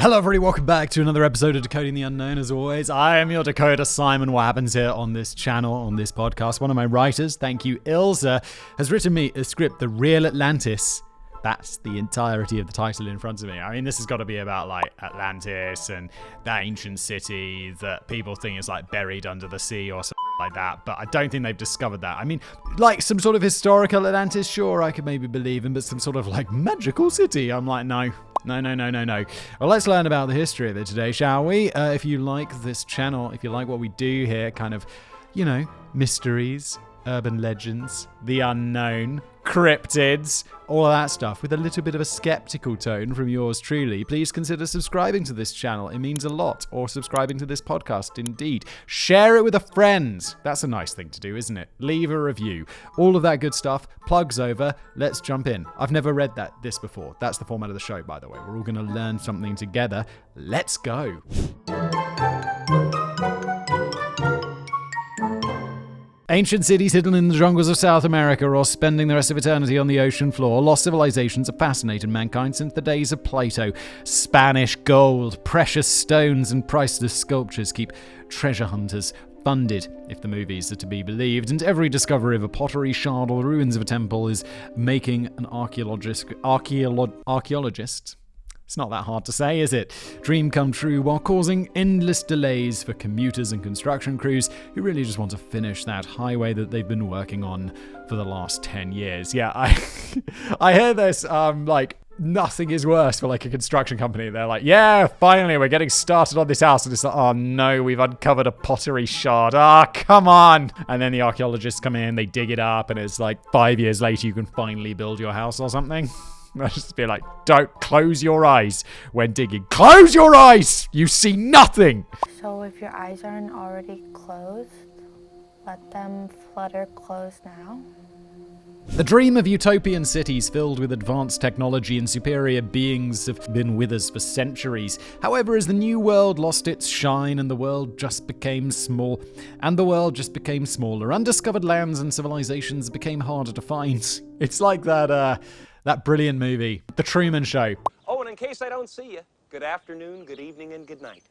Hello everybody, welcome back to another episode of Decoding the Unknown. As always, I am your decoder, Simon. What happens here on this channel, on this podcast? One of my writers, thank you, Ilza, has written me a script, The Real Atlantis. That's the entirety of the title in front of me. I mean, this has got to be about like Atlantis and that ancient city that people think is like buried under the sea or something like that, but I don't think they've discovered that. I mean, like some sort of historical Atlantis, sure, I could maybe believe in, but some sort of like magical city, I'm like, no. No. Well, let's learn about the history of it today, shall we? If you like this channel, if you like what we do here, kind of, you know, mysteries, urban legends, the unknown, cryptids, all of that stuff, with a little bit of a skeptical tone from yours truly, please consider subscribing to this channel. It means a lot. Or subscribing to this podcast, indeed. Share it with a friend. That's a nice thing to do, isn't it? Leave a review. All of that good stuff. Plugs over. Let's jump in. I've never read this before. That's the format of the show, by the way. We're all going to learn something together. Let's go. Ancient cities hidden in the jungles of South America or spending the rest of eternity on the ocean floor, lost civilizations have fascinated mankind since the days of Plato. Spanish gold, precious stones, and priceless sculptures keep treasure hunters funded, if the movies are to be believed, and every discovery of a pottery shard or the ruins of a temple is making an archaeologist. It's not that hard to say, is it? Dream come true while causing endless delays for commuters and construction crews who really just want to finish that highway that they've been working on for the last 10 years. Yeah, I hear this, like, nothing is worse for like a construction company. They're like, yeah, finally we're getting started on this house. And it's like, oh no, we've uncovered a pottery shard. Come on. And then the archaeologists come in, they dig it up, and it's like 5 years later you can finally build your house or something. I'll just be like, don't close your eyes when digging. Close your eyes! You see nothing! So if your eyes aren't already closed, let them flutter closed now. The dream of utopian cities filled with advanced technology and superior beings have been with us for centuries. However, as the new world lost its shine and the world just became smaller, undiscovered lands and civilizations became harder to find. It's like that brilliant movie, The Truman Show. Oh, and in case I don't see you, good afternoon, good evening, and good night.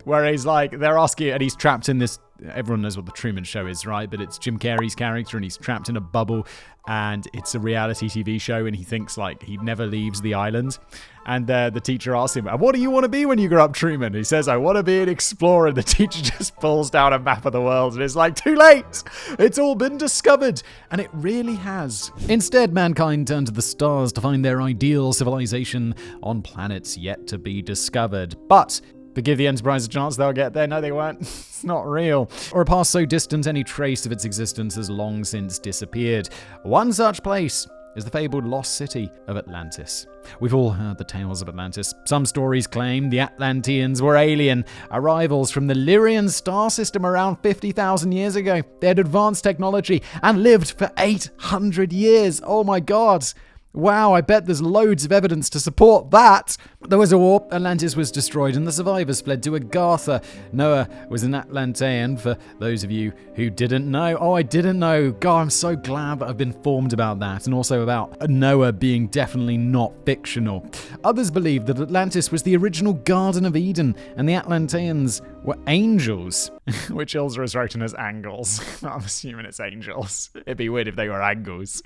Where he's like, they're asking, and he's trapped in this, everyone knows what The Truman Show is, right? But it's Jim Carrey's character, and he's trapped in a bubble, and it's a reality TV show, and he thinks like he never leaves the island. And the teacher asks him, what do you want to be when you grow up, Truman? He says, I want to be an explorer. The teacher just pulls down a map of the world, and it's like, too late! It's all been discovered! And it really has. Instead, mankind turned to the stars to find their ideal civilization on planets yet to be discovered. But give the Enterprise a chance, they'll get there. No, they won't. It's not real. Or a past so distant, any trace of its existence has long since disappeared. One such place is the fabled lost city of Atlantis. We've all heard the tales of Atlantis. Some stories claim the Atlanteans were alien arrivals from the Lyrian star system around 50,000 years ago. They had advanced technology and lived for 800 years. Oh my God. Wow, I bet there's loads of evidence to support that. There was a war, Atlantis was destroyed, and the survivors fled to Agartha. Noah was an Atlantean, for those of you who didn't know. Oh, I didn't know. God, I'm so glad that I've been informed about that, and also about Noah being definitely not fictional. Others believe that Atlantis was the original Garden of Eden, and the Atlanteans were angels, which Ilza has written as angles. I'm assuming it's angels. It'd be weird if they were angles.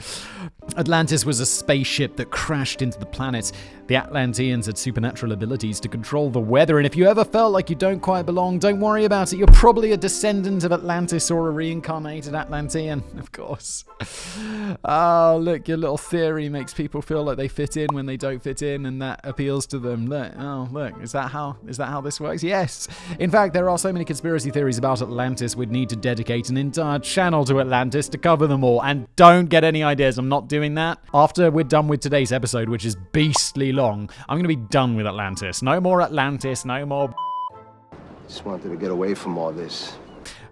Atlantis was a spaceship that crashed into the planet. The Atlanteans had supernatural abilities to control the weather, and if you ever felt like you don't quite belong, don't worry about it. You're probably a descendant of Atlantis or a reincarnated Atlantean, of course. Oh, look, your little theory makes people feel like they fit in when they don't fit in, and that appeals to them. Look, is that how this works? Yes. In fact, there are so many conspiracy theories about Atlantis, we'd need to dedicate an entire channel to Atlantis to cover them all. And don't get any ideas, I'm not doing that. After we're done with today's episode, which is beastly long, I'm going to be done with Atlantis. No more Atlantis, no more... Just wanted to get away from all this.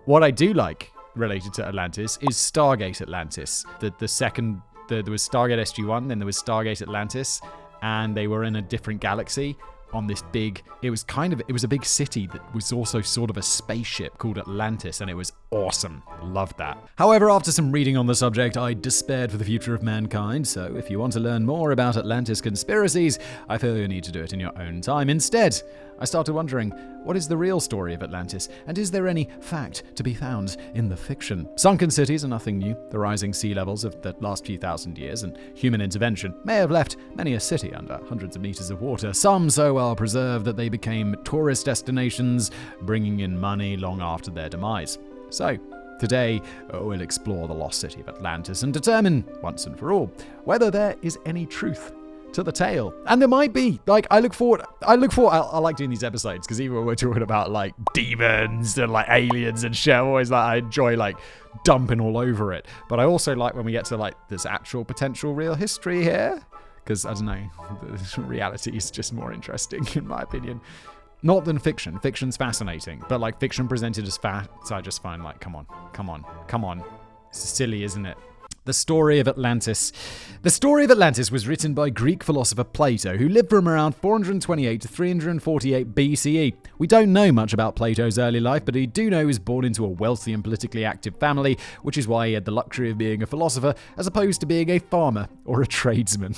What I do like related to Atlantis is Stargate Atlantis. There was Stargate SG-1, then there was Stargate Atlantis, and they were in a different galaxy. on this big, it was a big city that was also sort of a spaceship called Atlantis, and it was awesome. Loved that. However, after some reading on the subject, I despaired for the future of mankind, so if you want to learn more about Atlantis conspiracies, I feel you need to do it in your own time. Instead, I started wondering, what is the real story of Atlantis, and is there any fact to be found in the fiction? Sunken cities are nothing new. The rising sea levels of the last few thousand years and human intervention may have left many a city under hundreds of meters of water, some so well preserved that they became tourist destinations, bringing in money long after their demise. So, today, we'll explore the lost city of Atlantis and determine, once and for all, whether there is any truth to the tale. And there might be. I like doing these episodes because even when we're talking about like demons and like aliens and shit, I enjoy like dumping all over it. But I also like when we get to like this actual potential real history here, because I don't know, the reality is just more interesting in my opinion. Not than fiction. Fiction's fascinating, but like fiction presented as facts, I just find like, come on. It's silly, isn't it? The story of Atlantis. The story of Atlantis was written by Greek philosopher Plato, who lived from around 428 to 348 BCE. We don't know much about Plato's early life, but we do know he was born into a wealthy and politically active family, which is why he had the luxury of being a philosopher, as opposed to being a farmer or a tradesman.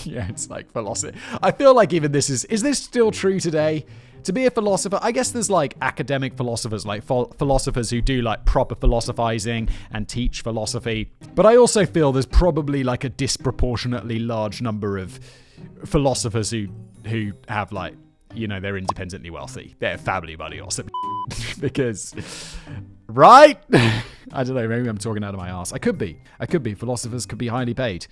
Yeah, it's like philosophy. I feel like even this is this still true today? To be a philosopher, I guess there's like academic philosophers, like philosophers who do like proper philosophizing and teach philosophy. But I also feel there's probably like a disproportionately large number of philosophers who have like, you know, they're independently wealthy. They're family money or something. Because, right? I don't know, maybe I'm talking out of my ass. I could be. Philosophers could be highly paid.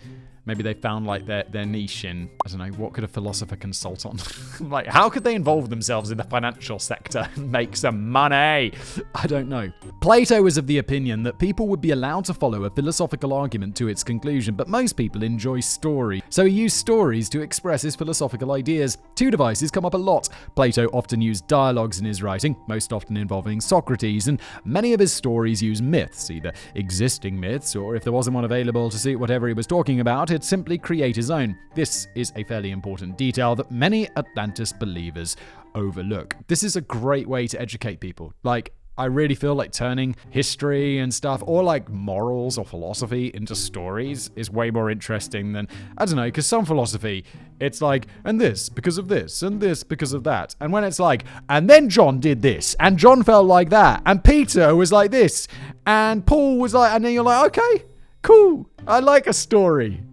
Maybe they found like their niche in, I don't know, what could a philosopher consult on? Like, how could they involve themselves in the financial sector and make some money? I don't know. Plato was of the opinion that people would be allowed to follow a philosophical argument to its conclusion, but most people enjoy story. So he used stories to express his philosophical ideas. Two devices come up a lot. Plato often used dialogues in his writing, most often involving Socrates, and many of his stories use myths, either existing myths, or if there wasn't one available to suit whatever he was talking about, he'd simply create his own. This is a fairly important detail that many Atlantis believers overlook. This is a great way to educate people. Like, I really feel like turning history and stuff, or like morals or philosophy into stories is way more interesting than, I don't know, because some philosophy, it's like, and this because of this, and this because of that. And when it's like, and then John did this, and John felt like that, and Peter was like this, and Paul was like, and then you're like, okay, cool, I like a story.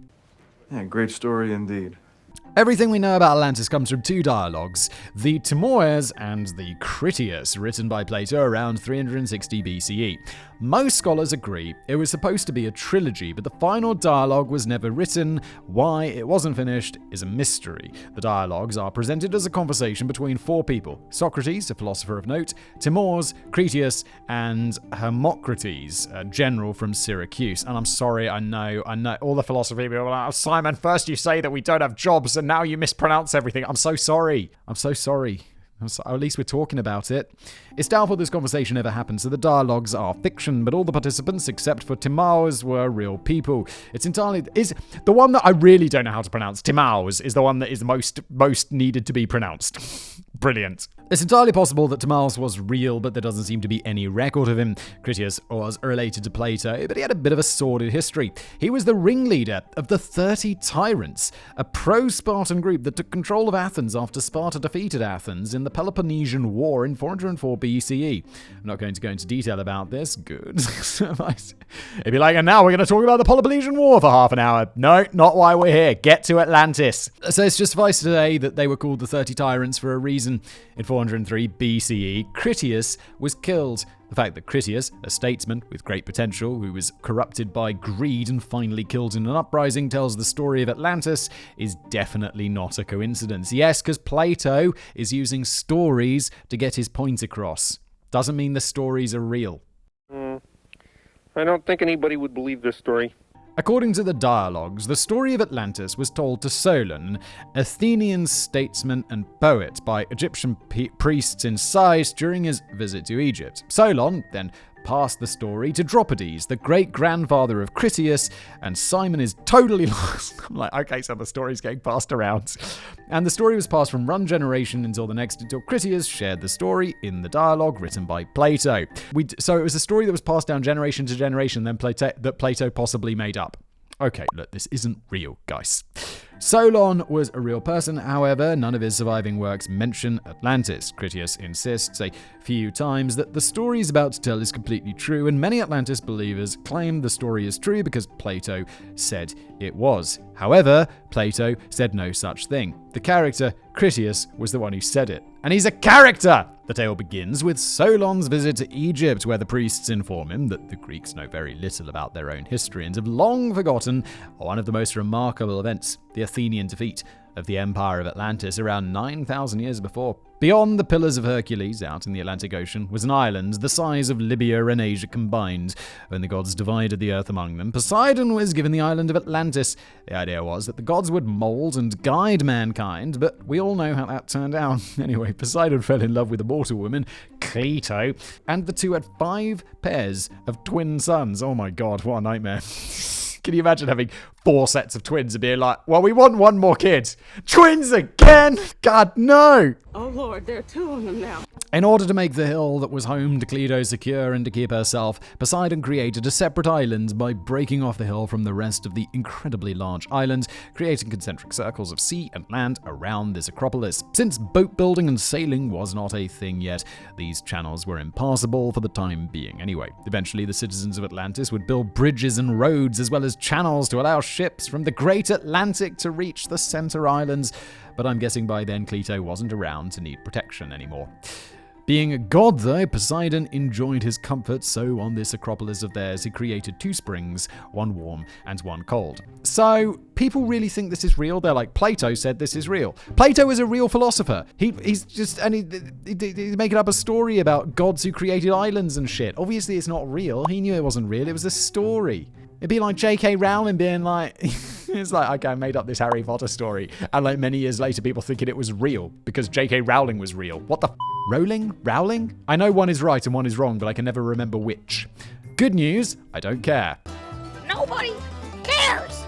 Yeah, great story indeed. Everything we know about Atlantis comes from two dialogues, the Timaeus and the Critias, written by Plato around 360 BCE. Most scholars agree it was supposed to be a trilogy, but the final dialogue was never written. Why it wasn't finished is a mystery. The dialogues are presented as a conversation between four people: Socrates, a philosopher of note, Timaeus, Critias, and Hermocrates, a general from Syracuse. And I'm sorry, I know, all the philosophy people are like, oh, Simon, first you say that we don't have jobs, and now you mispronounce everything. I'm so sorry. At least we're talking about it. It's doubtful this conversation ever happened, so the dialogues are fiction, but all the participants, except for Timaeus, were real people. Is the one that I really don't know how to pronounce. Timaeus is the one that is most needed to be pronounced. Brilliant. It's entirely possible that Timaeus was real, but there doesn't seem to be any record of him. Critias was related to Plato, but he had a bit of a sordid history. He was the ringleader of the 30 Tyrants, a pro-Spartan group that took control of Athens after Sparta defeated Athens in the Peloponnesian War in 404 BCE. I'm not going to go into detail about this. Good. It'd be like, and now we're going to talk about the Peloponnesian War for half an hour. No, not why we're here. Get to Atlantis. So it's just suffice today that they were called the 30 Tyrants for a reason. In 403 BCE, Critias was killed. The fact that Critias, a statesman with great potential who was corrupted by greed and finally killed in an uprising, tells the story of Atlantis is definitely not a coincidence. Yes, because Plato is using stories to get his point across. Doesn't mean the stories are real. I don't think anybody would believe this story. According to the dialogues, the story of Atlantis was told to Solon, an Athenian statesman and poet, by Egyptian priests in Sais during his visit to Egypt. Solon then passed the story to Dropides, the great-grandfather of Critias, and Simon is totally lost. I'm like, okay, so the story's getting passed around. And the story was passed from one generation until Critias shared the story in the dialogue written by Plato. So it was a story that was passed down generation to generation, then that Plato possibly made up. Okay, look, this isn't real, guys. Solon was a real person, however, none of his surviving works mention Atlantis. Critias insists a few times that the story he's about to tell is completely true, and many Atlantis believers claim the story is true because Plato said it was. However, Plato said no such thing. The character, Critias, was the one who said it. And he's a character! The tale begins with Solon's visit to Egypt, where the priests inform him that the Greeks know very little about their own history and have long forgotten one of the most remarkable events, the Athenian defeat of the Empire of Atlantis around 9,000 years before. Beyond the Pillars of Hercules, out in the Atlantic Ocean, was an island the size of Libya and Asia combined. When the gods divided the earth among them, Poseidon was given the island of Atlantis. The idea was that the gods would mold and guide mankind, but we all know how that turned out. Anyway, Poseidon fell in love with a mortal woman, Clito, and the two had 5 pairs of twin sons. Oh my god, what a nightmare. Can you imagine having 4 sets of twins and being like, well, we want one more kid. Twins again? God, no. Oh, Lord, there are 2 of them now. In order to make the hill that was home to Clito secure and to keep herself, Poseidon created a separate island by breaking off the hill from the rest of the incredibly large island, creating concentric circles of sea and land around this acropolis. Since boat building and sailing was not a thing yet, these channels were impassable for the time being anyway. Eventually, the citizens of Atlantis would build bridges and roads as well as channels to allow ships from the Great Atlantic to reach the center islands, but I'm guessing by then Clito wasn't around to need protection anymore. Being a god, though, Poseidon enjoyed his comfort, so on this acropolis of theirs, he created 2 springs, one warm and one cold. So, people really think this is real? They're like, Plato said this is real. Plato is a real philosopher. He's making up a story about gods who created islands and shit. Obviously, it's not real. He knew it wasn't real. It was a story. It'd be like J.K. Rowling being like, it's like, okay, I made up this Harry Potter story. And like many years later, people thinking it was real because J.K. Rowling was real. What the Rowling? I know one is right and one is wrong, but I can never remember which. Good news, I don't care. Nobody cares.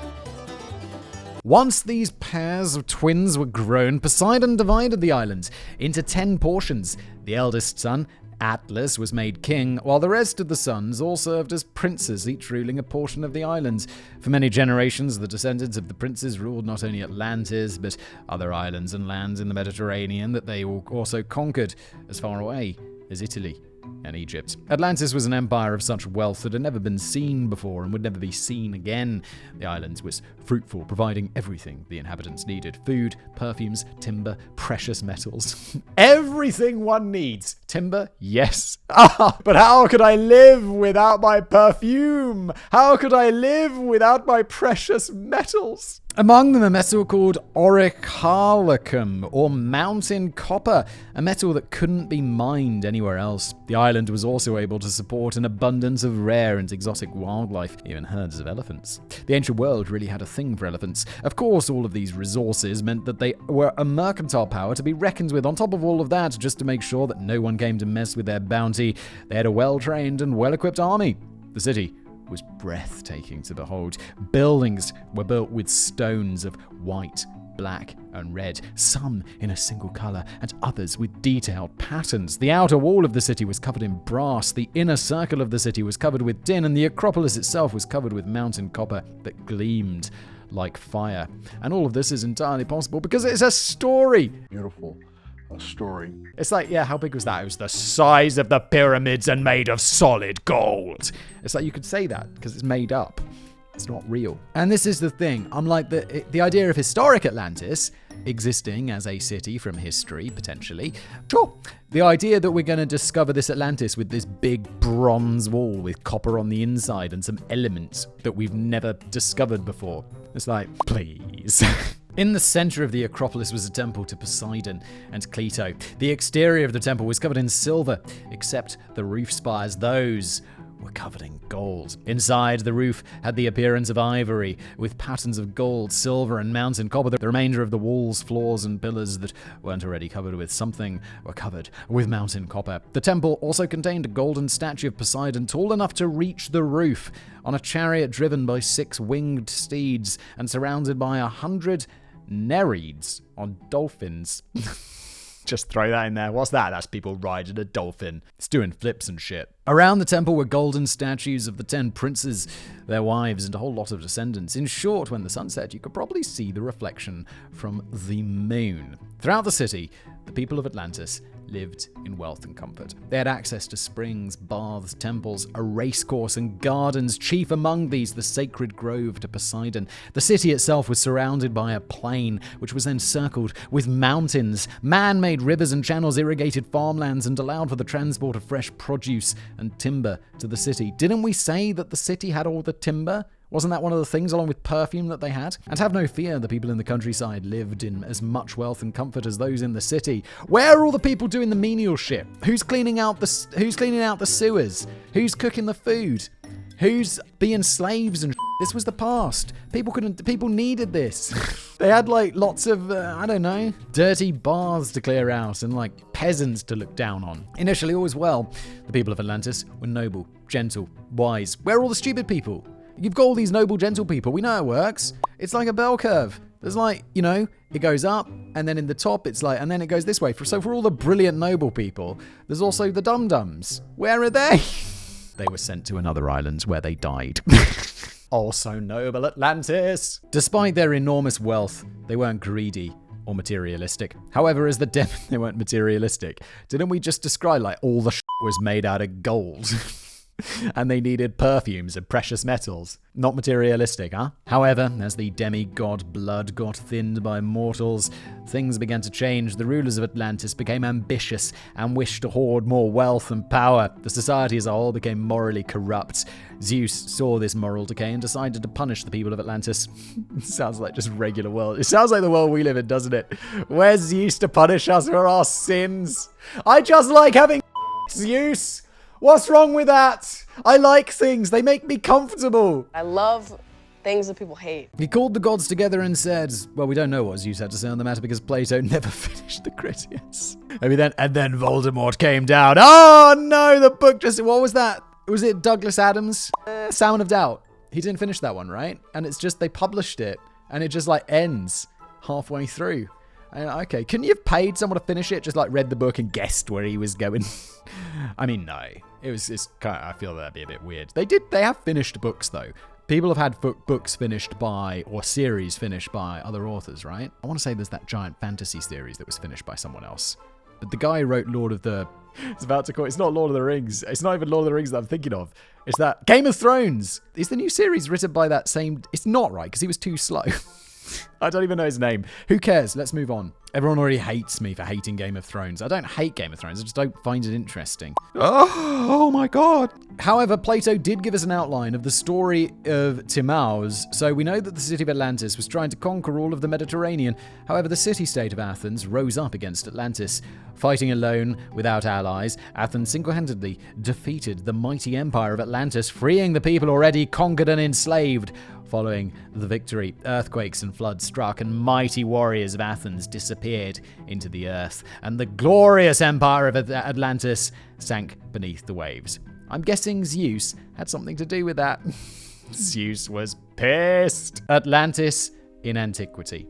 Once these pairs of twins were grown, Poseidon divided the island into 10 portions. The eldest son, Atlas, was made king, while the rest of the sons all served as princes, each ruling a portion of the islands. For many generations, the descendants of the princes ruled not only Atlantis, but other islands and lands in the Mediterranean that they also conquered, as far away as Italy and Egypt. Atlantis was an empire of such wealth that had never been seen before and would never be seen again. The island was fruitful, providing everything the inhabitants needed: food, perfumes, timber, precious metals. Everything one needs. Timber, yes. But how could I live without my perfume? How could I live without my precious metals? Among them, a metal called auricalicum, or mountain copper, a metal that couldn't be mined anywhere else. The island was also able to support an abundance of rare and exotic wildlife, even herds of elephants. The ancient world really had a thing for elephants. Of course, all of these resources meant that they were a mercantile power to be reckoned with. On top of all of that, just to make sure that no one came to mess with their bounty, they had a well-trained and well-equipped army. The city was breathtaking to behold. Buildings were built with stones of white, black, and red, some in a single color, and others with detailed patterns. The outer wall of the city was covered in brass, the inner circle of the city was covered with tin, and the Acropolis itself was covered with mountain copper that gleamed like fire. And all of this is entirely possible because it's a story. Beautiful. A story. It's like, yeah, how big was that? It was the size of the pyramids and made of solid gold. It's like you could say that because it's made up. It's not real. And this is the thing. I'm like, the idea of historic Atlantis existing as a city from history, potentially. Sure. The idea that we're going to discover this Atlantis with this big bronze wall with copper on the inside and some elements that we've never discovered before. It's like, please. In the center of the Acropolis was a temple to Poseidon and Clito. The exterior of the temple was covered in silver, except the roof spires. Those were covered in gold. Inside, the roof had the appearance of ivory, with patterns of gold, silver, and mountain copper. The remainder of the walls, floors, and pillars that weren't already covered with something were covered with mountain copper. The temple also contained a golden statue of Poseidon tall enough to reach the roof, on a chariot driven by 6 winged steeds and surrounded by 100 Nereids on dolphins. Just throw that in there. What's that? That's people riding a dolphin. It's doing flips and shit. Around the temple were golden statues of the 10 princes, their wives, and a whole lot of descendants. In short, when the sun set, you could probably see the reflection from the moon. Throughout the city, the people of Atlantis lived in wealth and comfort. They had access to springs, baths, temples, a racecourse, and gardens, chief among these the sacred grove to Poseidon. The city itself was surrounded by a plain, which was encircled with mountains. Man-made rivers and channels irrigated farmlands and allowed for the transport of fresh produce and timber to the city. Didn't we say that the city had all the timber? Wasn't that one of the things, along with perfume, that they had? And have no fear, the people in the countryside lived in as much wealth and comfort as those in the city. Where are all the people doing the menial shit? Who's cleaning out the sewers? Who's cooking the food? Who's being slaves and shit? This was the past. People needed this. They had lots of, dirty baths to clear out and peasants to look down on. Initially, all was well. The people of Atlantis were noble, gentle, wise. Where are all the stupid people? You've got all these noble, gentle people. We know it works. It's like a bell curve. There's it goes up, and then in the top, and then it goes this way. So for all the brilliant, noble people, there's also the dum-dums. Where are they? They were sent to another island where they died. Also noble Atlantis. Despite their enormous wealth, they weren't greedy or materialistic. However, they weren't materialistic. Didn't we just describe all the was made out of gold? And they needed perfumes and precious metals. Not materialistic, huh? However, as the demigod blood got thinned by mortals, things began to change. The rulers of Atlantis became ambitious and wished to hoard more wealth and power. The society as a whole became morally corrupt. Zeus saw this moral decay and decided to punish the people of Atlantis. It sounds like just regular world. It sounds like the world we live in, doesn't it? Where's Zeus to punish us for our sins? I just like having Zeus. What's wrong with that? I like things. They make me comfortable. I love things that people hate. He called the gods together and said, well, we don't know what Zeus had to say on the matter because Plato never finished the Critias. And then Voldemort came down. Oh no, the book what was that? Was it Douglas Adams? Sound of Doubt. He didn't finish that one, right? And it's just, they published it and it just ends halfway through. Okay, couldn't you have paid someone to finish it? Just read the book and guessed where he was going. No. It's kind of, I feel that'd be a bit weird. They have finished books though. People have had books finished by, or series finished by other authors, right? I want to say there's that giant fantasy series that was finished by someone else. But the guy who wrote it's not Lord of the Rings. It's not even Lord of the Rings that I'm thinking of. It's that Game of Thrones. Is the new series written by that same, it's not, right? Because he was too slow. I don't even know his name. Who cares? Let's move on. Everyone already hates me for hating Game of Thrones. I don't hate Game of Thrones. I just don't find it interesting. Oh my god. However, Plato did give us an outline of the story of Timaeus, so we know that the city of Atlantis was trying to conquer all of the Mediterranean. However, the city-state of Athens rose up against Atlantis. Fighting alone, without allies, Athens single-handedly defeated the mighty empire of Atlantis, freeing the people already conquered and enslaved. Following the victory, earthquakes and floods struck, and mighty warriors of Athens disappeared into the earth, and the glorious empire of Atlantis sank beneath the waves. I'm guessing Zeus had something to do with that. Zeus was pissed. Atlantis in antiquity.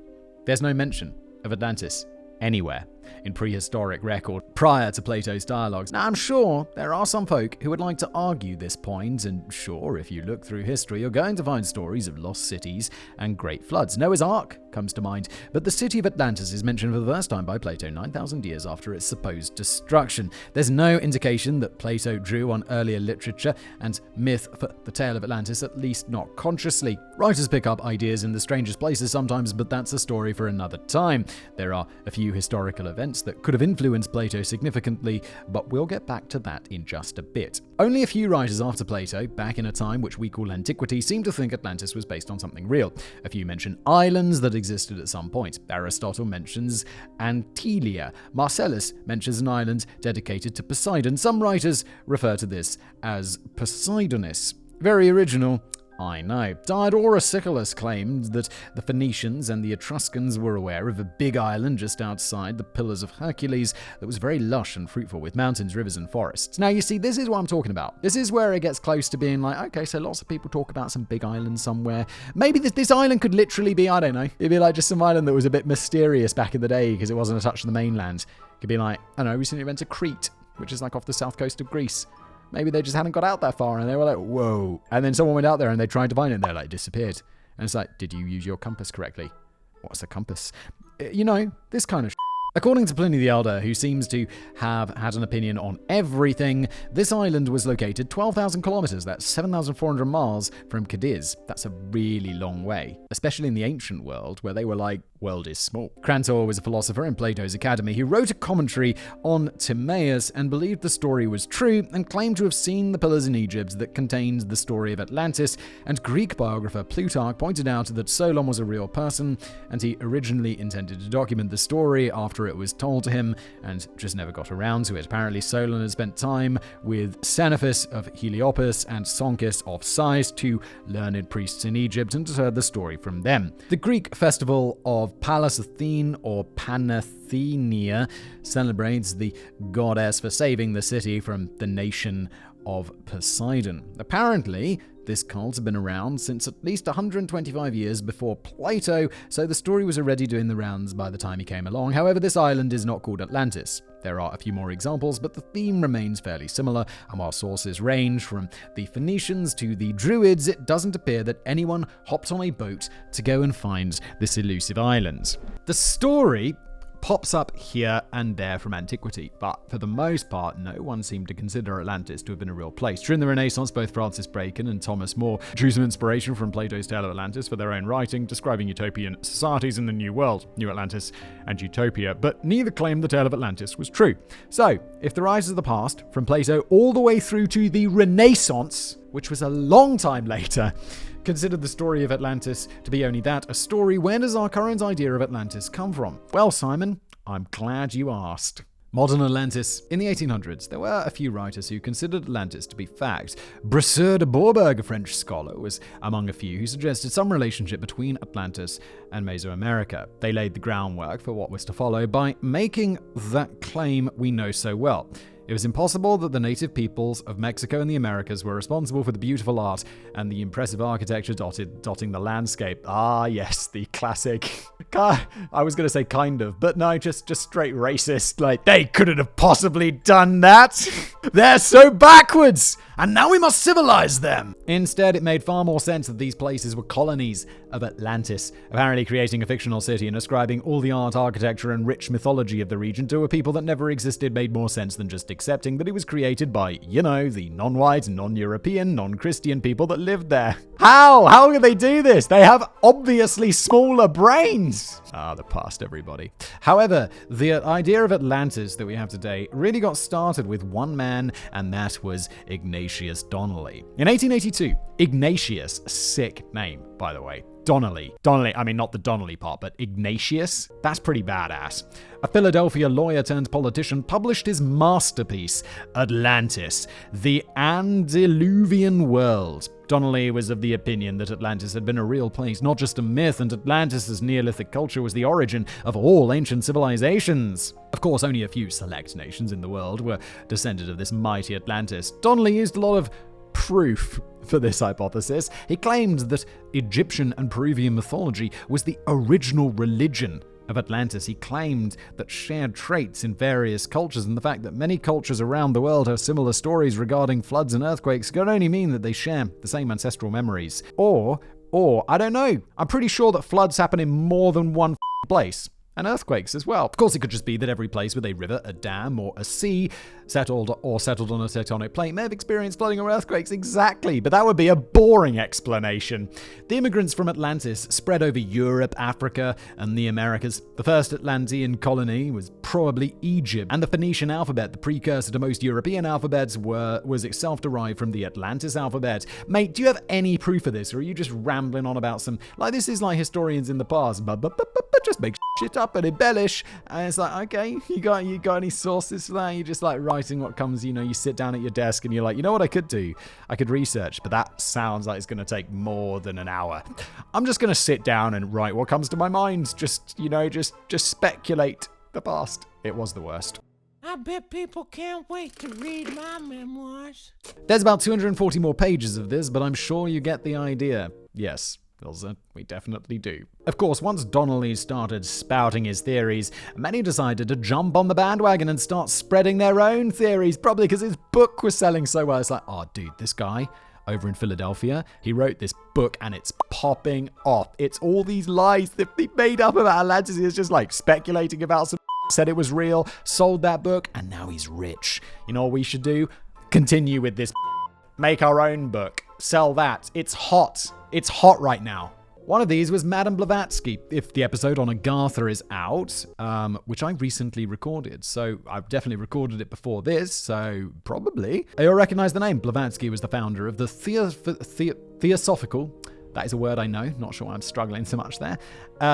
There's no mention of Atlantis anywhere in prehistoric record prior to Plato's dialogues. Now, I'm sure there are some folk who would like to argue this point, and sure, if you look through history, you're going to find stories of lost cities and great floods. Noah's Ark comes to mind, but the city of Atlantis is mentioned for the first time by Plato 9,000 years after its supposed destruction. There's no indication that Plato drew on earlier literature and myth for the tale of Atlantis, at least not consciously. Writers pick up ideas in the strangest places sometimes, but that's a story for another time. There are a few historical events that could have influenced Plato significantly, but we'll get back to that in just a bit. Only a few writers after Plato, back in a time which we call antiquity, seem to think Atlantis was based on something real. A few mention islands that existed at some point. Aristotle mentions Antilia. Marcellus mentions an island dedicated to Poseidon. Some writers refer to this as Poseidonis. Very original, I know. Diodorus Siculus claimed that the Phoenicians and the Etruscans were aware of a big island just outside the Pillars of Hercules that was very lush and fruitful with mountains, rivers, and forests. Now, you see, this is what I'm talking about. This is where it gets close to being like, okay, so lots of people talk about some big island somewhere. Maybe this island could literally be, I don't know, it'd be like just some island that was a bit mysterious back in the day because it wasn't attached to the mainland. It could be like, I don't know, recently went to Crete, which is like off the south coast of Greece. Maybe they just hadn't got out that far and they were like, whoa. And then someone went out there and they tried to find it and they're like, disappeared. And it's like, did you use your compass correctly? What's a compass? You know, this kind of According to Pliny the Elder, who seems to have had an opinion on everything, this island was located 12,000 kilometers, that's 7,400 miles from Cadiz. That's a really long way, especially in the ancient world, where they were like, world is small. Crantor was a philosopher in Plato's Academy who wrote a commentary on Timaeus and believed the story was true and claimed to have seen the pillars in Egypt that contained the story of Atlantis, and Greek biographer Plutarch pointed out that Solon was a real person and he originally intended to document the story after it was told to him and just never got around to it. Apparently Solon had spent time with Xenophus of Heliopolis and Sonkis of Sais, two learned priests in Egypt, and heard the story from them. The Greek festival of Pallas Athene or Panathenia celebrates the goddess for saving the city from the nation of Poseidon. Apparently, this cult had been around since at least 125 years before Plato, so the story was already doing the rounds by the time he came along. However, this island is not called Atlantis. There are a few more examples, but the theme remains fairly similar, and while sources range from the Phoenicians to the Druids, it doesn't appear that anyone hopped on a boat to go and find this elusive island. The story pops up here and there from antiquity, but for the most part, no one seemed to consider Atlantis to have been a real place. During the Renaissance, both Francis Bacon and Thomas More drew some inspiration from Plato's tale of Atlantis for their own writing, describing utopian societies in the New World, New Atlantis and Utopia, but neither claimed the tale of Atlantis was true. So, if the rise of the past, from Plato all the way through to the Renaissance, which was a long time later, considered the story of Atlantis to be only that, a story, where does our current idea of Atlantis come from? Well, Simon, I'm glad you asked. Modern Atlantis. In the 1800s, there were a few writers who considered Atlantis to be fact. Brasseur de Bourbourg, a French scholar, was among a few who suggested some relationship between Atlantis and Mesoamerica. They laid the groundwork for what was to follow by making that claim we know so well. It was impossible that the native peoples of Mexico and the Americas were responsible for the beautiful art and the impressive architecture dotting the landscape. Ah, yes, the classic. I was going to say kind of, but no, just straight racist. Like, they couldn't have possibly done that. They're so backwards, and now we must civilize them. Instead, it made far more sense that these places were colonies of Atlantis, apparently creating a fictional city and ascribing all the art, architecture, and rich mythology of the region to a people that never existed made more sense than just accepting that it was created by, you know, the non-white, non-European, non-Christian people that lived there. How? How can they do this? They have obviously smaller brains. Ah, the past, everybody. However, the idea of Atlantis that we have today really got started with one man, and that was Ignatius Donnelly. In 1882, Ignatius, sick name, by the way. Donnelly, I mean not the Donnelly part, but Ignatius? That's pretty badass. A Philadelphia lawyer turned politician published his masterpiece, Atlantis, the Antediluvian World. Donnelly was of the opinion that Atlantis had been a real place, not just a myth, and Atlantis' Neolithic culture was the origin of all ancient civilizations. Of course, only a few select nations in the world were descended of this mighty Atlantis. Donnelly used a lot of proof for this hypothesis. He claimed that Egyptian and Peruvian mythology was the original religion of Atlantis. He claimed that shared traits in various cultures and the fact that many cultures around the world have similar stories regarding floods and earthquakes could only mean that they share the same ancestral memories. Or, I don't know, I'm pretty sure that floods happen in more than one place. and earthquakes as well. Of course, it could just be that every place with a river, a dam, or a sea settled on a tectonic plate may have experienced flooding or earthquakes. Exactly, but that would be a boring explanation. The immigrants from Atlantis spread over Europe, Africa, and the Americas. The first Atlantean colony was probably Egypt, and the Phoenician alphabet, the precursor to most European alphabets, was itself derived from the Atlantis alphabet. Mate, do you have any proof of this, or are you just rambling on about some, like, this is like historians in the past, but just make shit up and embellish, and it's like, okay, you got any sources for that? You're just like writing what comes, you sit down at your desk and you're like, you know what I could do? I could research, but that sounds like it's going to take more than an hour. I'm just going to sit down and write what comes to my mind. Just speculate the past. It was the worst. I bet people can't wait to read my memoirs. There's about 240 more pages of this, but I'm sure you get the idea. Yes, Ilza, we definitely do. Of course, once Donnelly started spouting his theories, many decided to jump on the bandwagon and start spreading their own theories, probably because his book was selling so well. It's like, oh, dude, this guy over in Philadelphia, he wrote this book and it's popping off. It's all these lies that he made up about Atlantis. He was just like speculating about some said it was real, sold that book, and now he's rich. You know what we should do? Continue with this. Make our own book. Sell that. It's hot. It's hot right now. One of these was Madame Blavatsky. If the episode on Agatha is out, which I recently recorded, so I've definitely recorded it before this, so probably. You'll recognize the name. Blavatsky was the founder of the Theosophical, that is a word I know, not sure why I'm struggling so much there,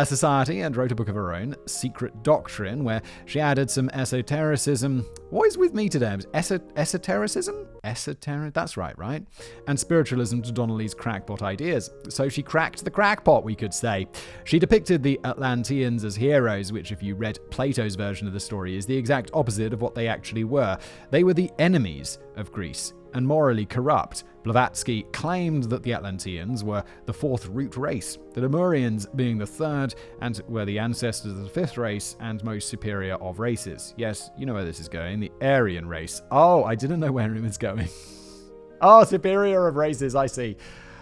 society, and wrote a book of her own, Secret Doctrine, where she added some esotericism. What is with me today? Esotericism? That's right? And spiritualism to Donnelly's crackpot ideas. So she cracked the crackpot, we could say. She depicted the Atlanteans as heroes, which, if you read Plato's version of the story, is the exact opposite of what they actually were. They were the enemies of Greece and morally corrupt. Blavatsky claimed that the Atlanteans were the fourth root race, the Lemurians being the third, and were the ancestors of the fifth race and most superior of races. Yes, you know where this is going, the Aryan race. Oh, I didn't know where it was going. Oh, superior of races, I see.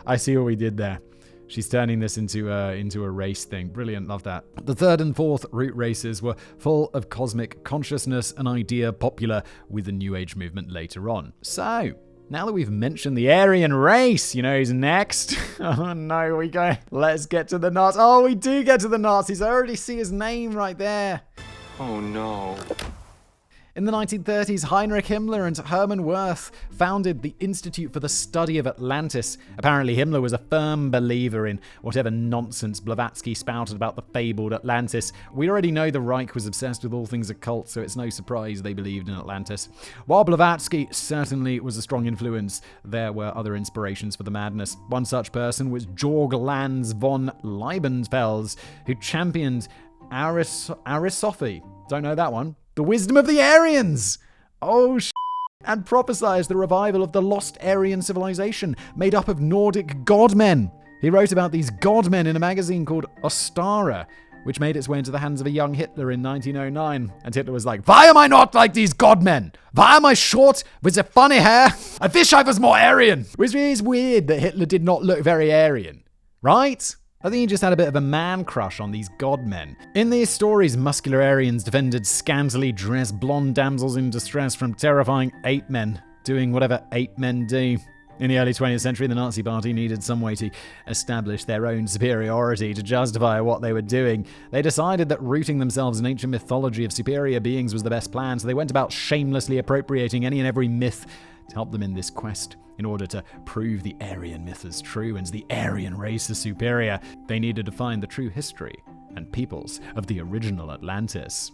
I see what we did there. She's turning this into a race thing. Brilliant, love that. The third and fourth root races were full of cosmic consciousness, an idea popular with the New Age movement later on. So, now that we've mentioned the Aryan race, who's next? Oh no, let's get to the Nazis. Oh, we do get to the Nazis. I already see his name right there. Oh no. In the 1930s, Heinrich Himmler and Hermann Wirth founded the Institute for the Study of Atlantis. Apparently, Himmler was a firm believer in whatever nonsense Blavatsky spouted about the fabled Atlantis. We already know the Reich was obsessed with all things occult, so it's no surprise they believed in Atlantis. While Blavatsky certainly was a strong influence, there were other inspirations for the madness. One such person was Georg Lanz von Liebenfels, who championed Arisophy. Don't know that one. The wisdom of the Aryans! Oh, and prophesied the revival of the lost Aryan civilization made up of Nordic godmen. He wrote about these godmen in a magazine called Ostara, which made its way into the hands of a young Hitler in 1909. And Hitler was like, why am I not like these godmen? Why am I short with the funny hair? I wish I was more Aryan. Which is weird that Hitler did not look very Aryan, right? I think he just had a bit of a man crush on these godmen. In these stories, muscular Aryans defended scantily dressed blonde damsels in distress from terrifying ape men, doing whatever ape men do. In the early 20th century, the Nazi Party needed some way to establish their own superiority to justify what they were doing. They decided that rooting themselves in ancient mythology of superior beings was the best plan, so they went about shamelessly appropriating any and every myth to help them in this quest. In order to prove the Aryan myth is true and the Aryan race is superior, they needed to find the true history and peoples of the original Atlantis.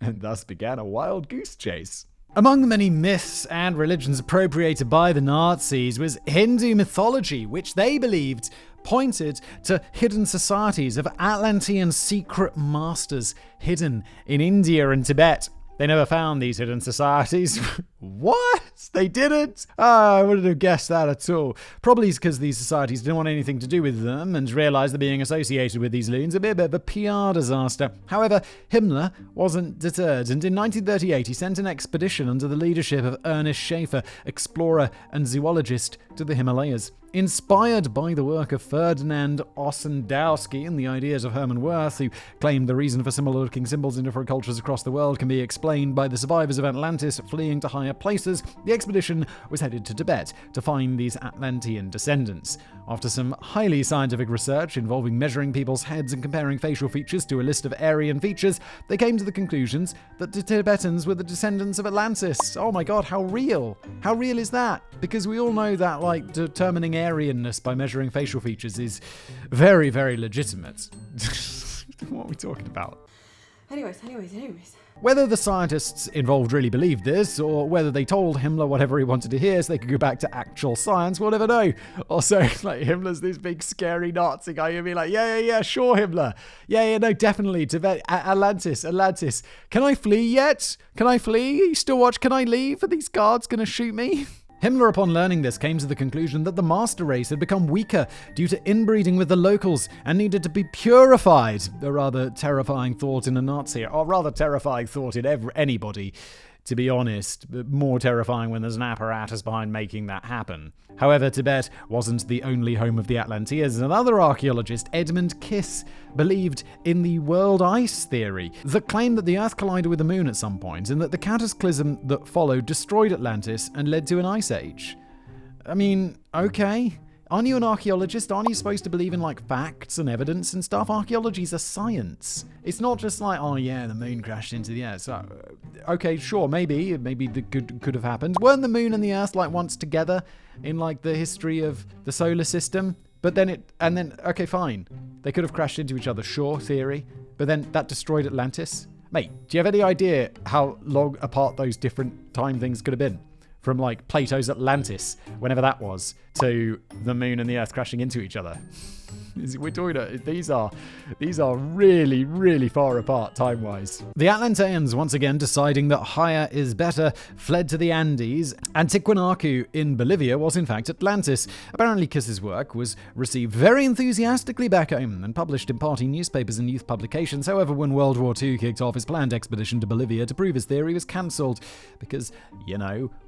And thus began a wild goose chase. Among the many myths and religions appropriated by the Nazis was Hindu mythology, which they believed pointed to hidden societies of Atlantean secret masters hidden in India and Tibet. They never found these hidden societies, What? They didn't? I wouldn't have guessed that at all. Probably it's because these societies didn't want anything to do with them and realised that being associated with these loons would be a bit of a PR disaster. However, Himmler wasn't deterred, and in 1938 he sent an expedition under the leadership of Ernest Schaefer, explorer and zoologist, to the Himalayas. Inspired by the work of Ferdinand Ossendowski and the ideas of Herman Wirth, who claimed the reason for similar-looking symbols in different cultures across the world can be explained by the survivors of Atlantis fleeing to higher places, the expedition was headed to Tibet to find these Atlantean descendants. After some highly scientific research involving measuring people's heads and comparing facial features to a list of Aryan features, they came to the conclusions that the Tibetans were the descendants of Atlantis. Oh my god, how real? How real is that? Because we all know that, like, determining Aryanness by measuring facial features is very, very legitimate. What are we talking about? Anyways. Whether the scientists involved really believed this, or whether they told Himmler whatever he wanted to hear so they could go back to actual science, we'll never know. Also, like, Himmler's this big scary Nazi guy, you'll be like, yeah, sure, Himmler. Yeah, no, definitely. Tibet, Atlantis. Can I flee yet? Can I flee? You still watch Can I Leave? Are these guards gonna shoot me? Himmler, upon learning this, came to the conclusion that the master race had become weaker due to inbreeding with the locals and needed to be purified. A rather terrifying thought in a Nazi, or rather terrifying thought in anybody, to be honest, but more terrifying when there's an apparatus behind making that happen. However, Tibet wasn't the only home of the Atlanteans. Another archaeologist, Edmund Kiss, believed in the world ice theory that claimed that the Earth collided with the moon at some point and that the cataclysm that followed destroyed Atlantis and led to an ice age. I mean, okay. Aren't you an archaeologist? Aren't you supposed to believe in, like, facts and evidence and stuff? Archaeology's a science. It's not just like, oh yeah, the moon crashed into the Earth. So, okay, sure, maybe that could have happened. Weren't the moon and the Earth, like, once together in, like, the history of the solar system? But then okay, fine. They could have crashed into each other, sure, theory. But then that destroyed Atlantis. Mate, do you have any idea how long apart those different time things could have been? From, like, Plato's Atlantis, whenever that was, to the moon and the Earth crashing into each other. We're talking about, these are really, really far apart time-wise. The Atlanteans, once again deciding that higher is better, fled to the Andes. And Tiwanaku in Bolivia was in fact Atlantis. Apparently Kiss's work was received very enthusiastically back home and published in party newspapers and youth publications. However, when World War II kicked off, his planned expedition to Bolivia to prove his theory was cancelled because,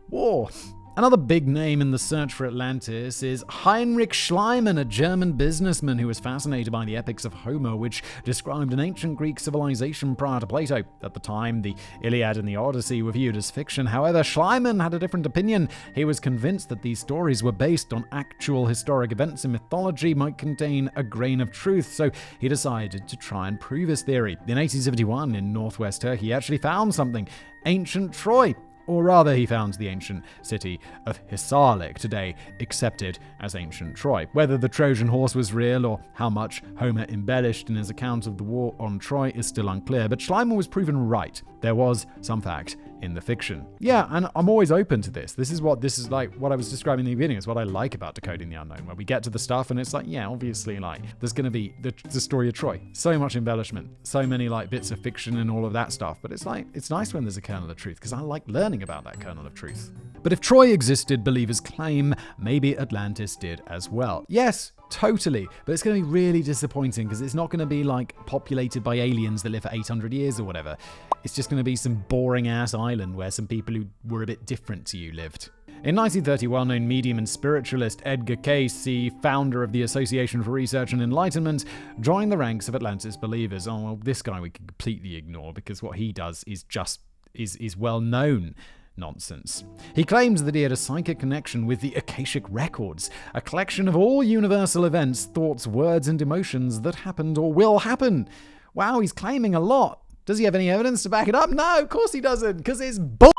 war. Another big name in the search for Atlantis is Heinrich Schliemann, a German businessman who was fascinated by the epics of Homer, which described an ancient Greek civilization prior to Plato. At the time, the Iliad and the Odyssey were viewed as fiction. However, Schliemann had a different opinion. He was convinced that these stories were based on actual historic events and mythology might contain a grain of truth, so he decided to try and prove his theory. In 1871, in northwest Turkey, he actually found something: ancient Troy. Or rather, he found the ancient city of Hisarlik, today accepted as ancient Troy. Whether the Trojan horse was real or how much Homer embellished in his account of the war on Troy is still unclear, but Schliemann was proven right. There was some fact in the fiction. Yeah, and I'm always open to this. This is like what I was describing in the beginning. It's what I like about Decoding the Unknown, where we get to the stuff and it's like, yeah, obviously, like, there's going to be the story of Troy. So much embellishment, so many, like, bits of fiction and all of that stuff. But it's like, it's nice when there's a kernel of truth, because I like learning about that kernel of truth. But if Troy existed, believers claim, maybe Atlantis did as well. Yes, totally. But it's going to be really disappointing because it's not going to be, like, populated by aliens that live for 800 years or whatever. It's just going to be some boring-ass island where some people who were a bit different to you lived. In 1930, well-known medium and spiritualist Edgar Cayce, founder of the Association for Research and Enlightenment, joined the ranks of Atlantis believers. Oh, well, this guy we can completely ignore because what he does is just is well-known nonsense. He claims that he had a psychic connection with the Akashic Records, a collection of all universal events, thoughts, words, and emotions that happened or will happen. Wow, he's claiming a lot. Does he have any evidence to back it up? No, of course he doesn't, because it's bull.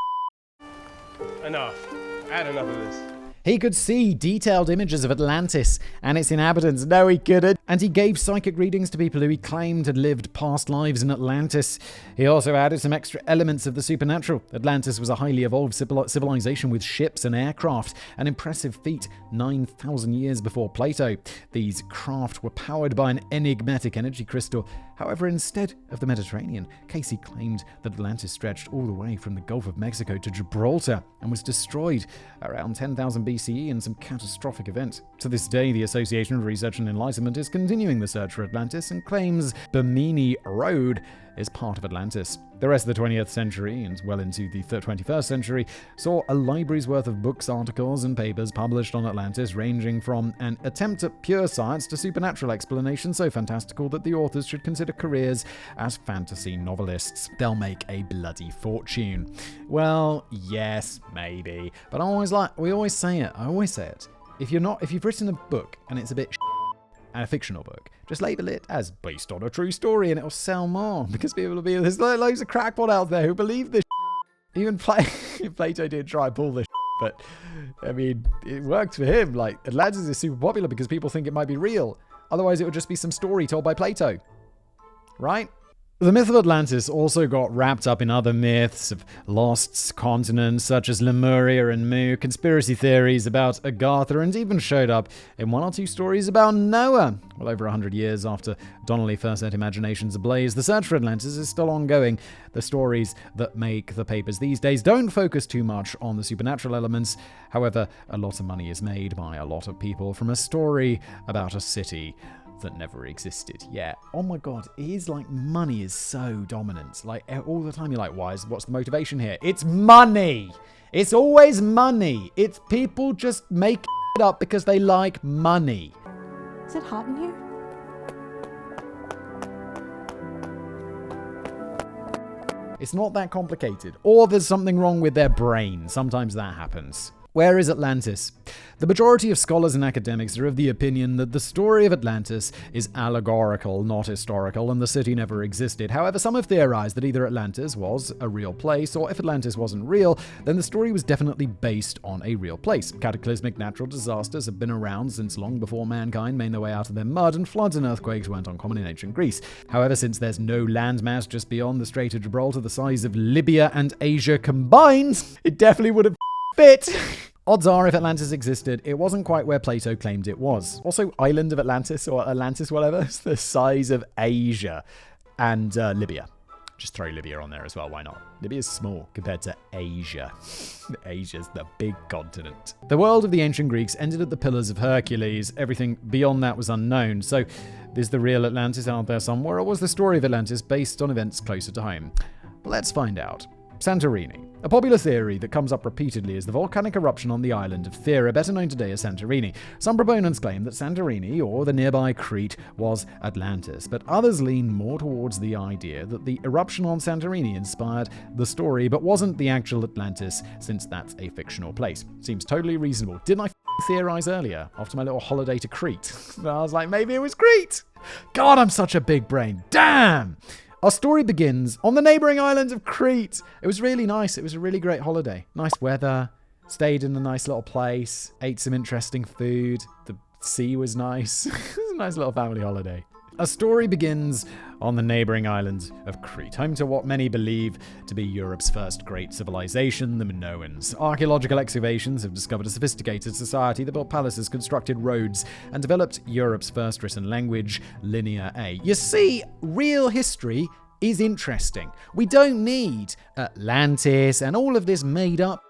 Enough. I had enough of this. He could see detailed images of Atlantis and its inhabitants. No, he couldn't. And he gave psychic readings to people who he claimed had lived past lives in Atlantis. He also added some extra elements of the supernatural. Atlantis was a highly evolved civilization with ships and aircraft, an impressive feat 9,000 years before Plato. These craft were powered by an enigmatic energy crystal. However, instead of the Mediterranean, Casey claimed that Atlantis stretched all the way from the Gulf of Mexico to Gibraltar and was destroyed around 10,000 BCE in some catastrophic event. To this day, the Association for Research and Enlightenment is continuing the search for Atlantis and claims Bimini Road is part of Atlantis. The rest of the 20th century, and well into the 21st century, saw a library's worth of books, articles, and papers published on Atlantis, ranging from an attempt at pure science to supernatural explanation so fantastical that the authors should consider careers as fantasy novelists. They'll make a bloody fortune. Well, yes, maybe. But we always say it. If you've written a book and it's a bit and a fictional book, just label it as based on a true story and it'll sell more because people will be, there's loads of crackpot out there who believe this. Even Plato did try to pull this, but I mean, it worked for him. Like, Atlantis is super popular because people think it might be real. Otherwise, it would just be some story told by Plato. Right? The myth of Atlantis also got wrapped up in other myths of lost continents such as Lemuria and Mu, conspiracy theories about Agartha, and even showed up in one or two stories about Noah. Well, over 100 years after Donnelly first set imaginations ablaze, the search for Atlantis is still ongoing. The stories that make the papers these days don't focus too much on the supernatural elements. However, a lot of money is made by a lot of people from a story about a city that never existed. Yeah. Oh my god, it is like money is so dominant. Like, all the time you're like, what's the motivation here? It's money! It's always money! It's people just make it up because they like money. Is it hot in here? It's not that complicated. Or there's something wrong with their brain. Sometimes that happens. Where is Atlantis? The majority of scholars and academics are of the opinion that the story of Atlantis is allegorical, not historical, and the city never existed. However, some have theorized that either Atlantis was a real place, or if Atlantis wasn't real, then the story was definitely based on a real place. Cataclysmic natural disasters have been around since long before mankind made their way out of their mud, and floods and earthquakes weren't uncommon in ancient Greece. However, since there's no landmass just beyond the Strait of Gibraltar the size of Libya and Asia combined, it definitely would have fit. Odds are, if Atlantis existed, it wasn't quite where Plato claimed it was. Also, island of Atlantis, or Atlantis, whatever, it's the size of Asia and Libya. Just throw Libya on there as well, why not? Libya's small compared to Asia. Asia's the big continent. The world of the ancient Greeks ended at the Pillars of Hercules. Everything beyond that was unknown. So, is the real Atlantis out there somewhere, or was the story of Atlantis based on events closer to home? Well, let's find out. Santorini. A popular theory that comes up repeatedly is the volcanic eruption on the island of Thera, better known today as Santorini. Some proponents claim that Santorini, or the nearby Crete, was Atlantis, but others lean more towards the idea that the eruption on Santorini inspired the story, but wasn't the actual Atlantis, since that's a fictional place. Seems totally reasonable. Didn't I theorize earlier, after my little holiday to Crete? I was like, maybe it was Crete! God, I'm such a big brain. Damn! Our story begins on the neighboring island of Crete. It was really nice. It was a really great holiday. Nice weather. Stayed in a nice little place. Ate some interesting food. The sea was nice. It was a nice little family holiday. A story begins on the neighboring island of Crete, home to what many believe to be Europe's first great civilization, the Minoans. Archaeological excavations have discovered a sophisticated society that built palaces, constructed roads, and developed Europe's first written language, Linear A. You see, real history is interesting. We don't need Atlantis and all of this made up,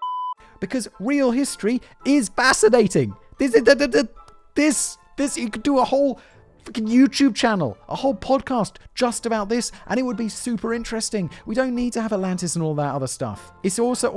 because real history is fascinating. This you could do a whole freaking YouTube channel, a whole podcast just about this, and it would be super interesting. We don't need to have Atlantis and all that other stuff. It's also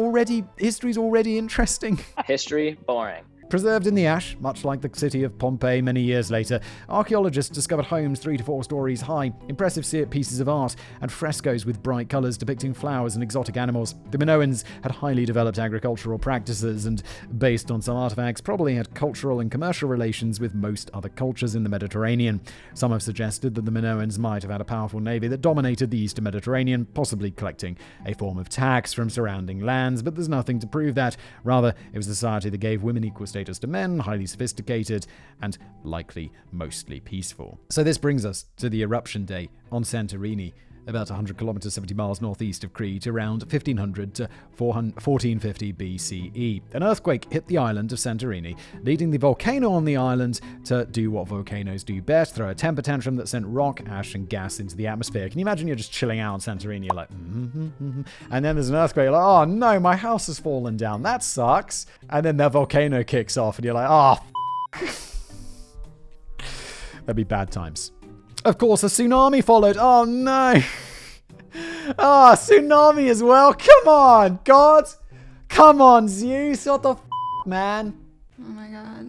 history's already interesting. History, boring. Preserved in the ash, much like the city of Pompeii many years later, archaeologists discovered homes 3 to 4 stories high, impressive pieces of art, and frescoes with bright colors depicting flowers and exotic animals. The Minoans had highly developed agricultural practices and, based on some artifacts, probably had cultural and commercial relations with most other cultures in the Mediterranean. Some have suggested that the Minoans might have had a powerful navy that dominated the eastern Mediterranean, possibly collecting a form of tax from surrounding lands, but there's nothing to prove that. Rather, it was a society that gave women equal status status to men, highly sophisticated, and likely mostly peaceful. So this brings us to the eruption day on Santorini, about 100 kilometers 70 miles northeast of Crete, around 1500 to 1450 BCE. An earthquake hit the island of Santorini, leading the volcano on the island to do what volcanoes do best, throw a temper tantrum that sent rock, ash, and gas into the atmosphere. Can you imagine you're just chilling out on Santorini, you're like, and then there's an earthquake, you're like, oh no, my house has fallen down, that sucks. And then the volcano kicks off, and you're like, oh, that'd be bad times. Of course, a tsunami followed. Oh, no. Oh, tsunami as well. Come on, God. Come on, Zeus. What the man? Oh my god.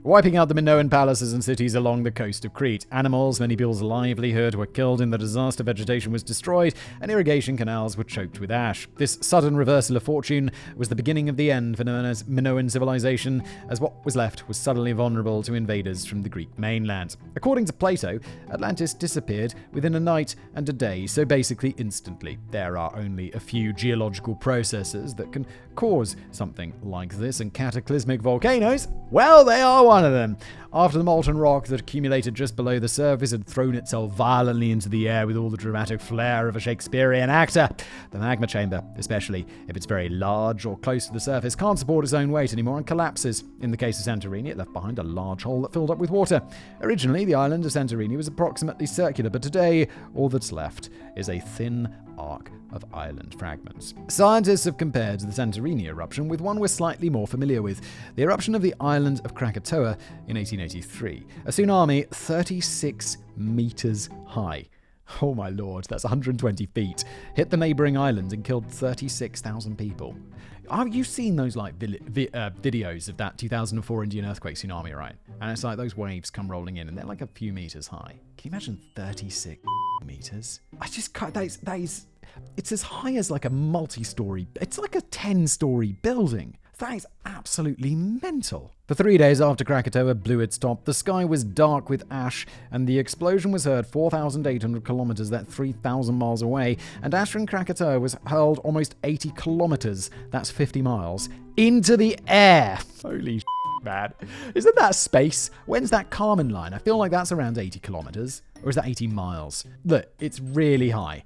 Wiping out the Minoan palaces and cities along the coast of Crete. Animals, many people's livelihood were killed in the disaster, vegetation was destroyed, and irrigation canals were choked with ash. This sudden reversal of fortune was the beginning of the end for Minoan civilization, as what was left was suddenly vulnerable to invaders from the Greek mainland. According to Plato, Atlantis disappeared within a night and a day, so basically instantly. There are only a few geological processes that can cause something like this, and cataclysmic volcanoes, well, they are one of them. After the molten rock that accumulated just below the surface had thrown itself violently into the air with all the dramatic flair of a Shakespearean actor, the magma chamber, especially if it's very large or close to the surface, can't support its own weight anymore and collapses. In the case of Santorini, it left behind a large hole that filled up with water. Originally, the island of Santorini was approximately circular, but today, all that's left is a thin arc of island fragments. Scientists have compared the Santorini eruption with one we're slightly more familiar with, the eruption of the island of Krakatoa in 1883. A tsunami 36 meters high. Oh my lord, that's 120 feet. Hit the neighboring island and killed 36,000 people. Have you seen those like videos of that 2004 Indian earthquake tsunami, right? And it's like those waves come rolling in and they're like a few meters high. Can you imagine 36 meters? I just can't, that is, it's as high as like a multi-story, it's like a 10-story building. That is absolutely mental. For 3 days after Krakatoa blew its top, the sky was dark with ash, and the explosion was heard 4,800 kilometers, that's 3,000 miles away, and ash from Krakatoa was hurled almost 80 kilometers, that's 50 miles, into the air. Holy man. Isn't that space? When's that Kármán line? I feel like that's around 80 kilometers. Or is that 80 miles? Look, it's really high.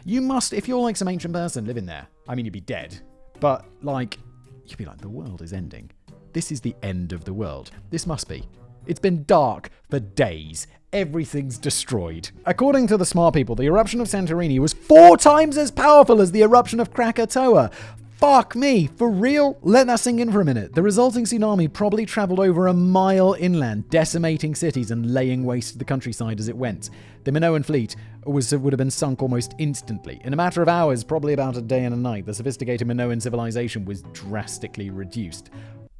You must, if you're like some ancient person living there, I mean, you'd be dead. But like, you'd be like, the world is ending. This is the end of the world. This must be. It's been dark for days. Everything's destroyed. According to the smart people, the eruption of Santorini was 4 times as powerful as the eruption of Krakatoa. Fuck me, for real? Let that sink in for a minute. The resulting tsunami probably traveled over a mile inland, decimating cities and laying waste to the countryside as it went. The Minoan fleet would have been sunk almost instantly. In a matter of hours, probably about a day and a night, the sophisticated Minoan civilization was drastically reduced.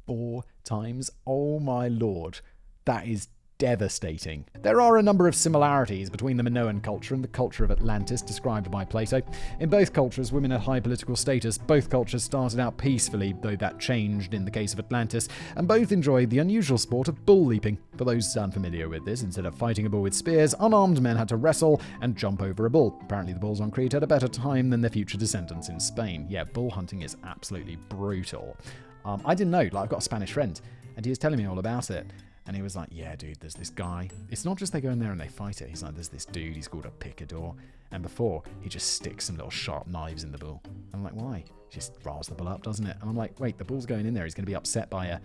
4 times? Oh my lord. That is devastating. There are a number of similarities between the Minoan culture and the culture of Atlantis described by Plato. In both cultures, women had high political status. Both cultures started out peacefully, though that changed in the case of Atlantis, and both enjoyed the unusual sport of bull leaping. For those unfamiliar with this, instead of fighting a bull with spears, unarmed men had to wrestle and jump over a bull. Apparently the bulls on Crete had a better time than their future descendants in Spain. Yeah, bull hunting is absolutely brutal. I didn't know, I've got a Spanish friend, and he was telling me all about it. And he was like, yeah, dude, there's this guy. It's not just they go in there and they fight it. He's like, there's this dude, he's called a picador. And before, he just sticks some little sharp knives in the bull. I'm like, why? Just riles the bull up, doesn't it? And I'm like, wait, the bull's going in there. He's going to be upset by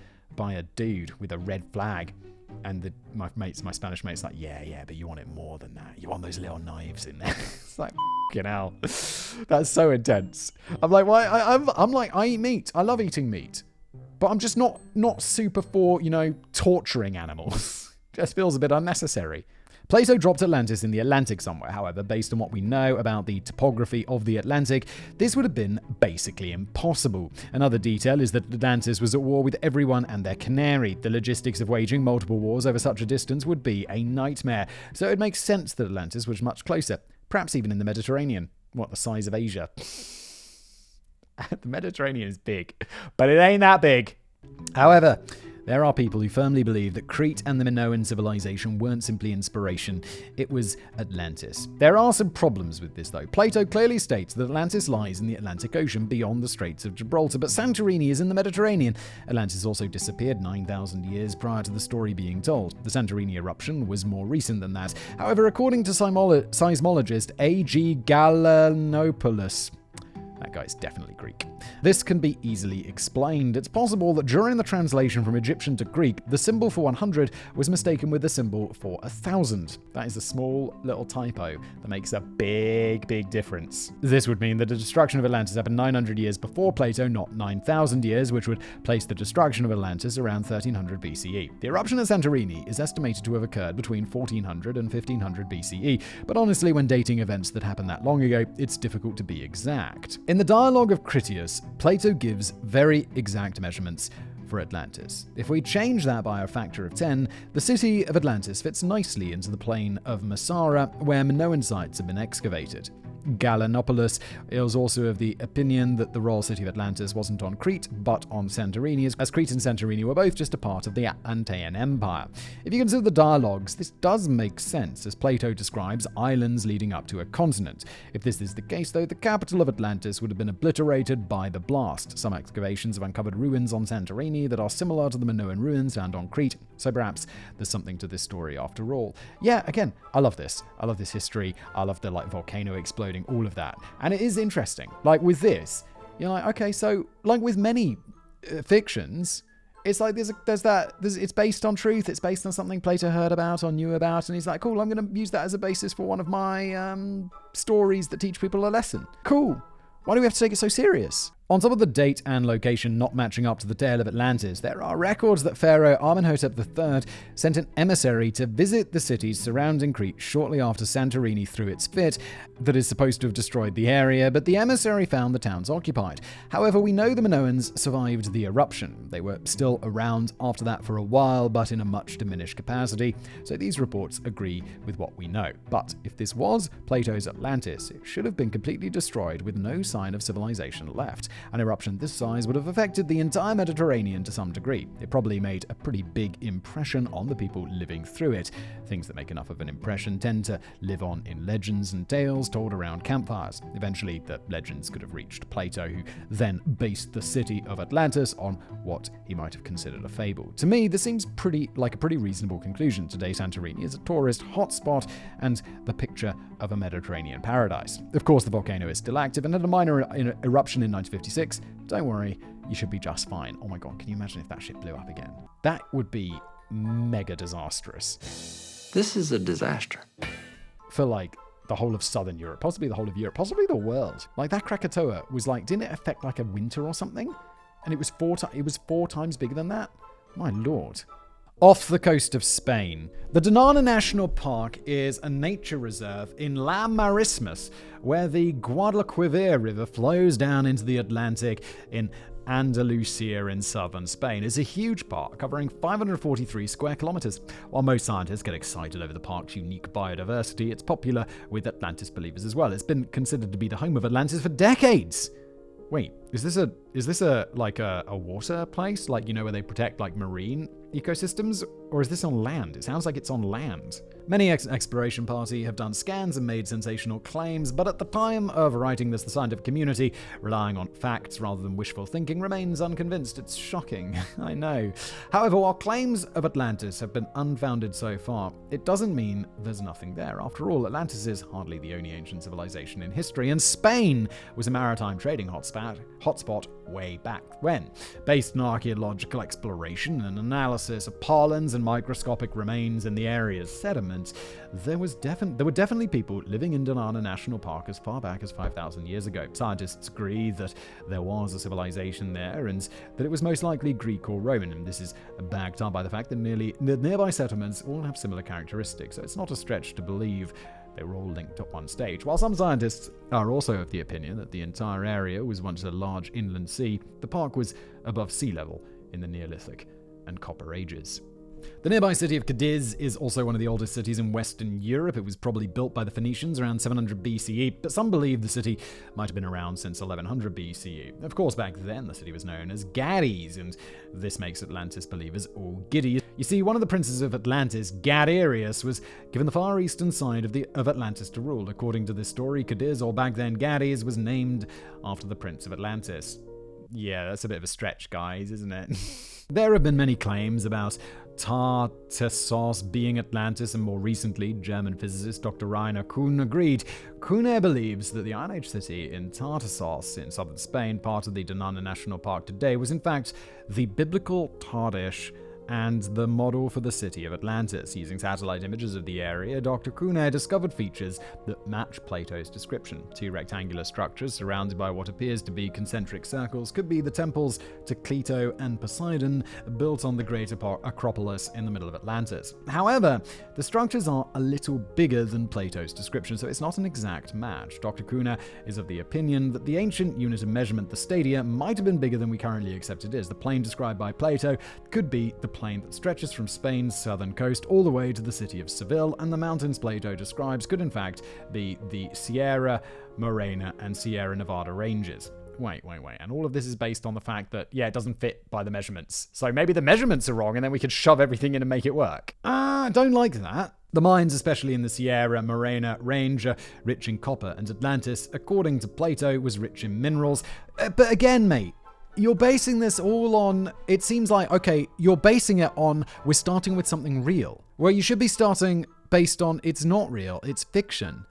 a dude with a red flag. And my Spanish mate's like, yeah, but you want it more than that. You want those little knives in there. It's like, fucking hell. That's so intense. I'm like, why? I'm like, I eat meat. I love eating meat. But I'm just not super for, torturing animals. Just feels a bit unnecessary. Plato dropped Atlantis in the Atlantic somewhere. However, based on what we know about the topography of the Atlantic, this would have been basically impossible. Another detail is that Atlantis was at war with everyone and their canary. The logistics of waging multiple wars over such a distance would be a nightmare. So it makes sense that Atlantis was much closer, perhaps even in the Mediterranean. What, the size of Asia? The Mediterranean is big, but it ain't that big. However, There are people who firmly believe that Crete and the Minoan civilization weren't simply inspiration, it was Atlantis. There are some problems with this though. Plato clearly states that Atlantis lies in the Atlantic Ocean beyond the Straits of Gibraltar, but Santorini is in the Mediterranean. Atlantis also disappeared 9,000 years prior to the story being told. The Santorini eruption was more recent than that. However, according to seismologist A.G. Galanopoulos, that guy's definitely Greek, this can be easily explained. It's possible that during the translation from Egyptian to Greek, the symbol for 100 was mistaken with the symbol for 1,000. That is a small little typo that makes a big difference. This would mean that the destruction of Atlantis happened 900 years before Plato, not 9,000 years, which would place the destruction of Atlantis around 1300 BCE. The eruption at Santorini is estimated to have occurred between 1400 and 1500 BCE, but honestly, when dating events that happened that long ago, it's difficult to be exact. In the Dialogue of Critias, Plato gives very exact measurements for Atlantis. If we change that by a factor of 10, the city of Atlantis fits nicely into the plain of Massara, where Minoan sites have been excavated. Galanopoulos is also of the opinion that the royal city of Atlantis wasn't on Crete, but on Santorini, as Crete and Santorini were both just a part of the Atlantean Empire. If you consider the dialogues, this does make sense, as Plato describes islands leading up to a continent. If this is the case, though, the capital of Atlantis would have been obliterated by the blast. Some excavations have uncovered ruins on Santorini that are similar to the Minoan ruins found on Crete, so perhaps there's something to this story after all. Yeah, again, I love this. I love this history. I love the volcano exploding, all of that. And it is interesting. Like with this, you're like, okay, so like with many fictions, it's like it's based on truth. It's based on something Plato heard about or knew about. And he's like, cool, I'm going to use that as a basis for one of my stories that teach people a lesson. Cool. Why do we have to take it so serious? On top of the date and location not matching up to the tale of Atlantis, there are records that Pharaoh Amenhotep III sent an emissary to visit the cities surrounding Crete shortly after Santorini threw its fit that is supposed to have destroyed the area, but the emissary found the towns occupied. However, we know the Minoans survived the eruption. They were still around after that for a while, but in a much diminished capacity, so these reports agree with what we know. But if this was Plato's Atlantis, it should have been completely destroyed with no sign of civilization left. An eruption this size would have affected the entire Mediterranean to some degree. It probably made a pretty big impression on the people living through it. Things that make enough of an impression tend to live on in legends and tales told around campfires. Eventually, the legends could have reached Plato, who then based the city of Atlantis on what he might have considered a fable. To me, this seems like a pretty reasonable conclusion. Today, Santorini is a tourist hotspot and the picture of a Mediterranean paradise. Of course, the volcano is still active and had a minor eruption in 1956. Don't worry, you should be just fine. Oh my god, can you imagine if that shit blew up again? That would be mega disastrous. This is a disaster. For like the whole of southern Europe, possibly the whole of Europe, possibly the world. Like that Krakatoa was like, didn't it affect like a winter or something? And it was four times bigger than that? My lord. Off the coast of Spain, the Donana National Park is a nature reserve in La Marismas, where the Guadalquivir River flows down into the Atlantic in Andalusia in southern Spain. It's a huge park covering 543 square kilometers. While most scientists get excited over the park's unique biodiversity, it's popular with Atlantis believers as well. It's been considered to be the home of Atlantis for decades. Wait, is this a water place? Like, you know, where they protect like marine ecosystems? Or is this on land? It sounds like it's on land. Many exploration parties have done scans and made sensational claims, but at the time of writing this, the scientific community, relying on facts rather than wishful thinking, remains unconvinced. It's shocking, I know. However, while claims of Atlantis have been unfounded so far, it doesn't mean there's nothing there. After all, Atlantis is hardly the only ancient civilization in history, and Spain was a maritime trading hotspot way back when. Based on archaeological exploration and analysis of pollens and microscopic remains in the area's sediment, there were definitely people living in Donana National Park as far back as 5,000 years ago. Scientists agree that there was a civilization there and that it was most likely Greek or Roman, and this is backed up by the fact that the nearby settlements all have similar characteristics, so it's not a stretch to believe they were all linked at one stage. While some scientists are also of the opinion that the entire area was once a large inland sea, the park was above sea level in the Neolithic and Copper Ages. The nearby city of Cadiz is also one of the oldest cities in Western Europe. It was probably built by the Phoenicians around 700 BCE, but some believe the city might have been around since 1100 BCE. Of course, back then the city was known as Gades, and this makes Atlantis believers all giddy. You see, one of the princes of Atlantis, Gadarius, was given the far eastern side of Atlantis to rule. According to this story, Cadiz, or back then Gades, was named after the Prince of Atlantis. Yeah, that's a bit of a stretch, guys, isn't it? There have been many claims about Tartessos being Atlantis, and more recently, German physicist Dr. Rainer Kuhn agreed. Kuhn believes that the Iron Age city in Tartessos in southern Spain, part of the Dinan National Park today, was in fact the biblical Tardesh and the model for the city of Atlantis. Using satellite images of the area, Dr. Kuhn discovered features that match Plato's description. Two rectangular structures surrounded by what appears to be concentric circles could be the temples to Clito and Poseidon, built on the great Acropolis in the middle of Atlantis. However, the structures are a little bigger than Plato's description, so it's not an exact match. Dr. Kuhn is of the opinion that the ancient unit of measurement, the stadia, might have been bigger than we currently accept it is. The plane described by Plato could be the plain that stretches from Spain's southern coast all the way to the city of Seville, and the mountains Plato describes could in fact be the Sierra Morena and Sierra Nevada ranges. Wait. And all of this is based on the fact that, it doesn't fit by the measurements. So maybe the measurements are wrong and then we could shove everything in and make it work. Don't like that. The mines, especially in the Sierra Morena range, are rich in copper, and Atlantis, according to Plato, was rich in minerals. But again, mate, you're basing this all on, it seems like, okay, you're basing it on, we're starting with something real. Well, you should be starting based on, it's not real, it's fiction.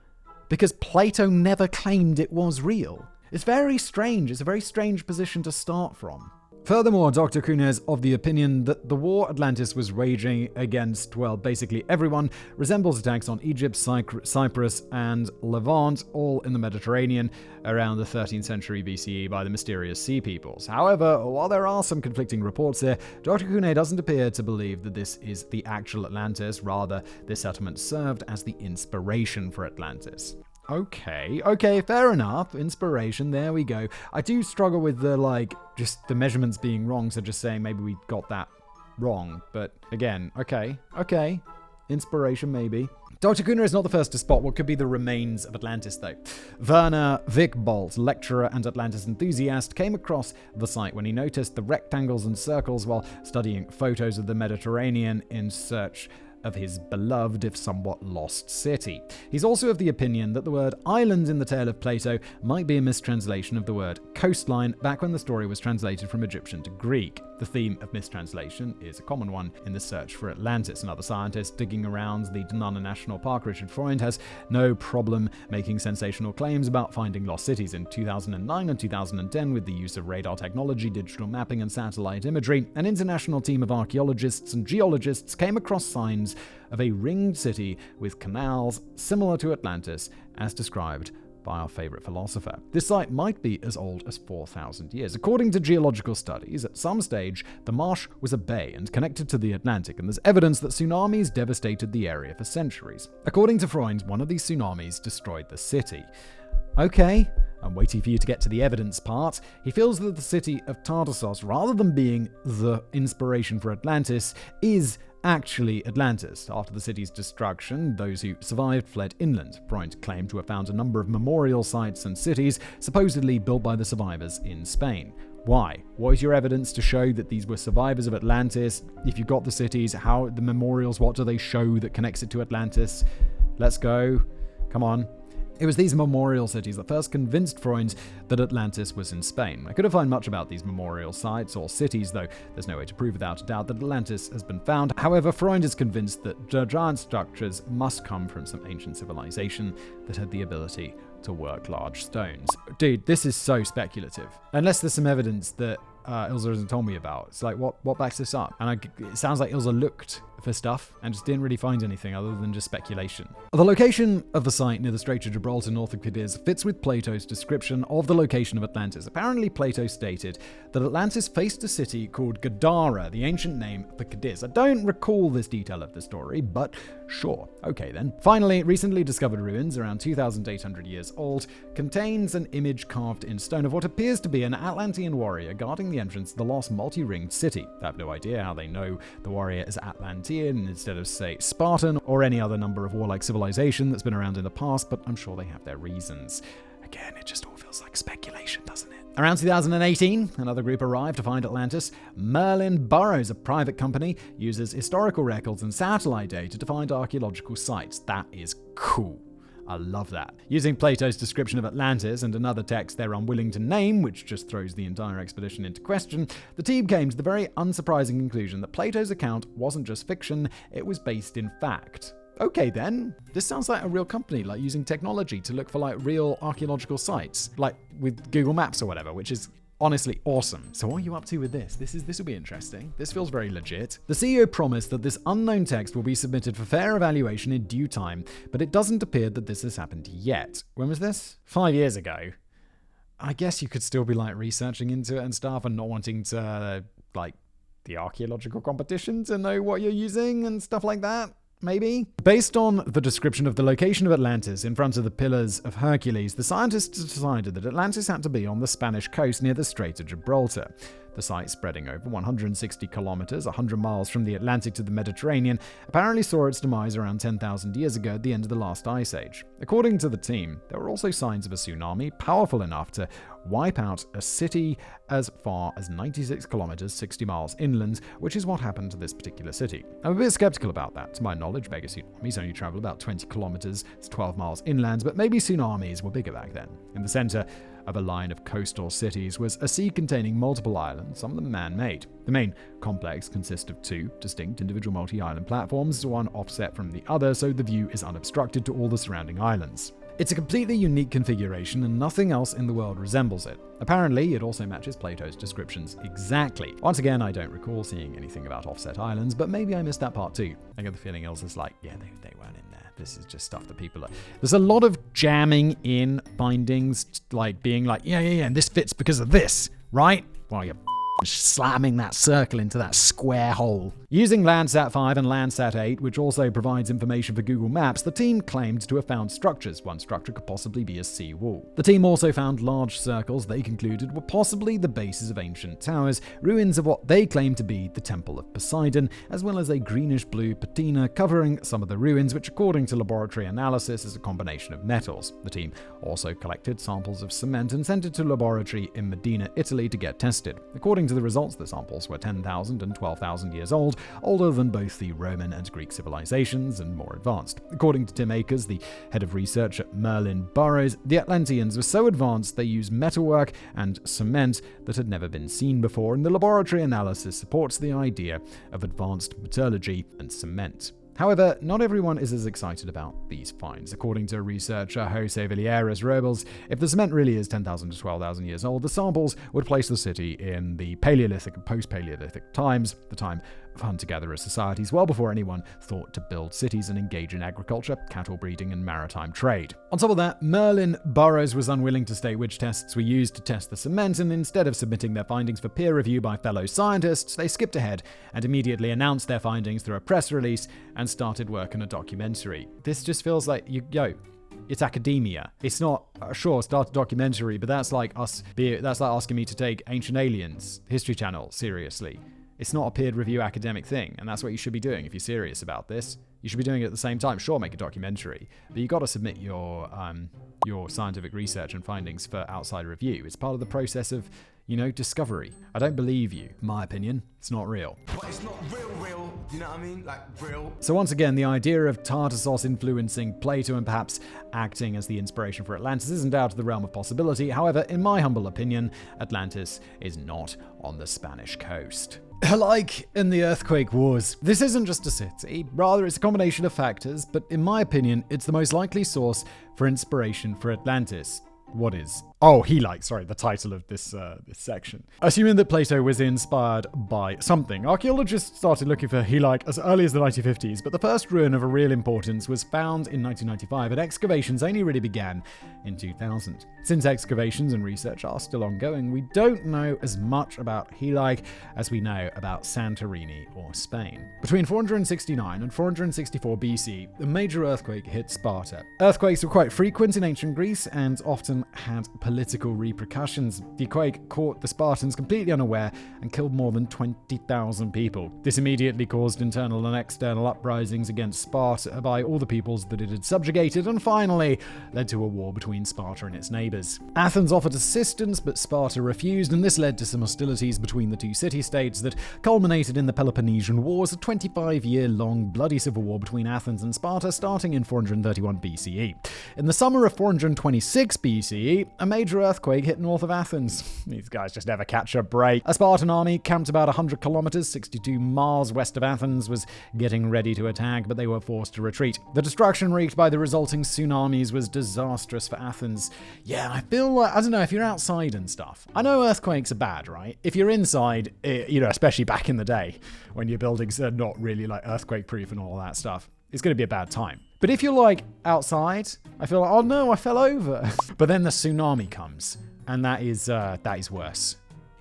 Because Plato never claimed it was real. It's very strange. It's a very strange position to start from. Furthermore, Dr. Kuhn is of the opinion that the war Atlantis was waging against, basically everyone, resembles attacks on Egypt, Cyprus, and Levant, all in the Mediterranean, around the 13th century BCE by the mysterious sea peoples. However, while there are some conflicting reports here, Dr. Kuhn doesn't appear to believe that this is the actual Atlantis. Rather, this settlement served as the inspiration for Atlantis. Okay, fair enough. Inspiration, there we go. I do struggle with just the measurements being wrong, so just saying maybe we got that wrong. But again, okay. Inspiration, maybe. Dr. Kuhn is not the first to spot what could be the remains of Atlantis, though. Werner Wickbolt, lecturer and Atlantis enthusiast, came across the site when he noticed the rectangles and circles while studying photos of the Mediterranean in search of his beloved, if somewhat lost, city. He's also of the opinion that the word island in the tale of Plato might be a mistranslation of the word coastline back when the story was translated from Egyptian to Greek. The theme of mistranslation is a common one in the search for Atlantis. Another scientist digging around the Dinan National Park, Richard Freund, has no problem making sensational claims about finding lost cities. In 2009 and 2010, with the use of radar technology, digital mapping, and satellite imagery, an international team of archaeologists and geologists came across signs of a ringed city with canals similar to Atlantis, as described by our favorite philosopher. This site might be as old as 4,000 years. According to geological studies, at some stage, the marsh was a bay and connected to the Atlantic, and there's evidence that tsunamis devastated the area for centuries. According to Freund, one of these tsunamis destroyed the city. Okay, I'm waiting for you to get to the evidence part. He feels that the city of Tartessos, rather than being the inspiration for Atlantis, is actually Atlantis. After the city's destruction, those who survived fled inland. Freund claimed to have found a number of memorial sites and cities, supposedly built by the survivors in Spain. Why? What is your evidence to show that these were survivors of Atlantis? If you got the cities, how the memorials, what do they show that connects it to Atlantis? Let's go. Come on. It was these memorial cities that first convinced Freund that Atlantis was in Spain. I couldn't find much about these memorial sites or cities, though there's no way to prove without a doubt that Atlantis has been found. However, Freund is convinced that the giant structures must come from some ancient civilization that had the ability to work large stones. Dude, this is so speculative. Unless there's some evidence that Ilza hasn't told me about. It's like, what backs this up? And it sounds like Ilza looked for stuff and just didn't really find anything other than just speculation. The location of the site near the Strait of Gibraltar north of Cadiz fits with Plato's description of the location of Atlantis. Apparently, Plato stated that Atlantis faced a city called Gadara, the ancient name for Cadiz. I don't recall this detail of the story, but Sure, okay then. Finally, recently discovered ruins around 2,800 years old contains an image carved in stone of what appears to be an Atlantean warrior guarding the entrance to the lost multi-ringed city. I have no idea how they know the warrior is Atlantean instead of, say, Spartan or any other number of warlike civilization that's been around in the past, but I'm sure they have their reasons. Again, it just all feels like speculation, doesn't it? Around 2018, another group arrived to find Atlantis. Merlin Burroughs, a private company, uses historical records and satellite data to find archaeological sites. That is cool. I love that. Using Plato's description of Atlantis and another text they're unwilling to name, which just throws the entire expedition into question, the team came to the very unsurprising conclusion that Plato's account wasn't just fiction, it was based in fact. Okay then, this sounds like a real company, like using technology to look for like real archaeological sites, like with Google Maps or whatever, which is honestly awesome. So what are you up to with this? This will be interesting. This feels very legit. The CEO promised that this unknown text will be submitted for fair evaluation in due time, but it doesn't appear that this has happened yet. When was this? 5 years ago. I guess you could still be like researching into it and stuff and not wanting to like the archaeological competition to know what you're using and stuff like that. Maybe? Based on the description of the location of Atlantis in front of the Pillars of Hercules, the scientists decided that Atlantis had to be on the Spanish coast near the Strait of Gibraltar. The site, spreading over 160 kilometers, 100 miles from the Atlantic to the Mediterranean, apparently saw its demise around 10,000 years ago at the end of the last ice age. According to the team, there were also signs of a tsunami powerful enough to wipe out a city as far as 96 kilometers, 60 miles inland, which is what happened to this particular city. I'm a bit skeptical about that. To my knowledge, mega tsunamis only travel about 20 kilometers, 12 miles inland, but maybe tsunamis were bigger back then. In the center of a line of coastal cities was a sea containing multiple islands, some of them man-made. The main complex consists of two distinct individual multi-island platforms, one offset from the other, so the view is unobstructed to all the surrounding islands. It's a completely unique configuration and nothing else in the world resembles it. Apparently, it also matches Plato's descriptions exactly. Once again, I don't recall seeing anything about offset islands, but maybe I missed that part too. I get the feeling else is like, yeah, they weren't in there. This is just stuff that people are... There's a lot of jamming in findings, like being like, yeah, and this fits because of this, right? Well, you're slamming that circle into that square hole. Using Landsat 5 and Landsat 8, which also provides information for Google Maps, the team claimed to have found structures. One structure could possibly be a sea wall. The team also found large circles they concluded were possibly the bases of ancient towers, ruins of what they claimed to be the Temple of Poseidon, as well as a greenish-blue patina covering some of the ruins, which according to laboratory analysis is a combination of metals. The team also collected samples of cement and sent it to a laboratory in Medina, Italy to get tested. According to the results, the samples were 10,000 and 12,000 years old, older than both the Roman and Greek civilizations and more advanced. According to Tim Akers, the head of research at Merlin Burroughs, the Atlanteans were so advanced they used metalwork and cement that had never been seen before, and the laboratory analysis supports the idea of advanced metallurgy and cement. However, not everyone is as excited about these finds. According to researcher Jose Villegas Robles, if the cement really is 10,000 to 12,000 years old, the samples would place the city in the Paleolithic and post-Paleolithic times, the time of hunter-gatherer societies, well before anyone thought to build cities and engage in agriculture, cattle breeding, and maritime trade. On top of that, Merlin Burroughs was unwilling to state which tests were used to test the cement, and instead of submitting their findings for peer review by fellow scientists, they skipped ahead and immediately announced their findings through a press release and started work on a documentary. This just feels like, it's academia. It's not, sure, start a documentary, but that's like asking me to take Ancient Aliens, History Channel, seriously. It's not a peer review academic thing, and that's what you should be doing if you're serious about this. You should be doing it at the same time. Sure, make a documentary, but you got to submit your scientific research and findings for outside review. It's part of the process of, discovery. I don't believe you. My opinion, it's not real. But it's not real, you know what I mean? Like, real. So once again, the idea of Tartessos influencing Plato and perhaps acting as the inspiration for Atlantis isn't out of the realm of possibility. However, in my humble opinion, Atlantis is not on the Spanish coast. Like in the earthquake wars, this isn't just a city, rather it's a combination of factors, but in my opinion, it's the most likely source for inspiration for Atlantis. What is? Oh, Heli, sorry, the title of this section. Assuming that Plato was inspired by something, archaeologists started looking for Heli as early as the 1950s, but the first ruin of a real importance was found in 1995, and excavations only really began in 2000. Since excavations and research are still ongoing, we don't know as much about Heli as we know about Santorini or Spain. Between 469 and 464 BC, a major earthquake hit Sparta. Earthquakes were quite frequent in ancient Greece and often had political repercussions. The quake caught the Spartans completely unaware and killed more than 20,000 people. This immediately caused internal and external uprisings against Sparta by all the peoples that it had subjugated, and finally led to a war between Sparta and its neighbors. Athens offered assistance, but Sparta refused, and this led to some hostilities between the two city-states that culminated in the Peloponnesian Wars, a 25-year-long bloody civil war between Athens and Sparta starting in 431 BCE. In the summer of 426 BCE, a major earthquake hit north of Athens. These guys just never catch a break. A Spartan army camped about 100 kilometers, 62 miles west of Athens, was getting ready to attack, but they were forced to retreat. The destruction wreaked by the resulting tsunamis was disastrous for Athens. Yeah, I feel like, I don't know, if you're outside and stuff. I know earthquakes are bad, right? If you're inside, especially back in the day, when your buildings are not really like earthquake proof and all that stuff, it's going to be a bad time. But if you're like outside, I feel like, oh no, I fell over. But then the tsunami comes, and that is worse.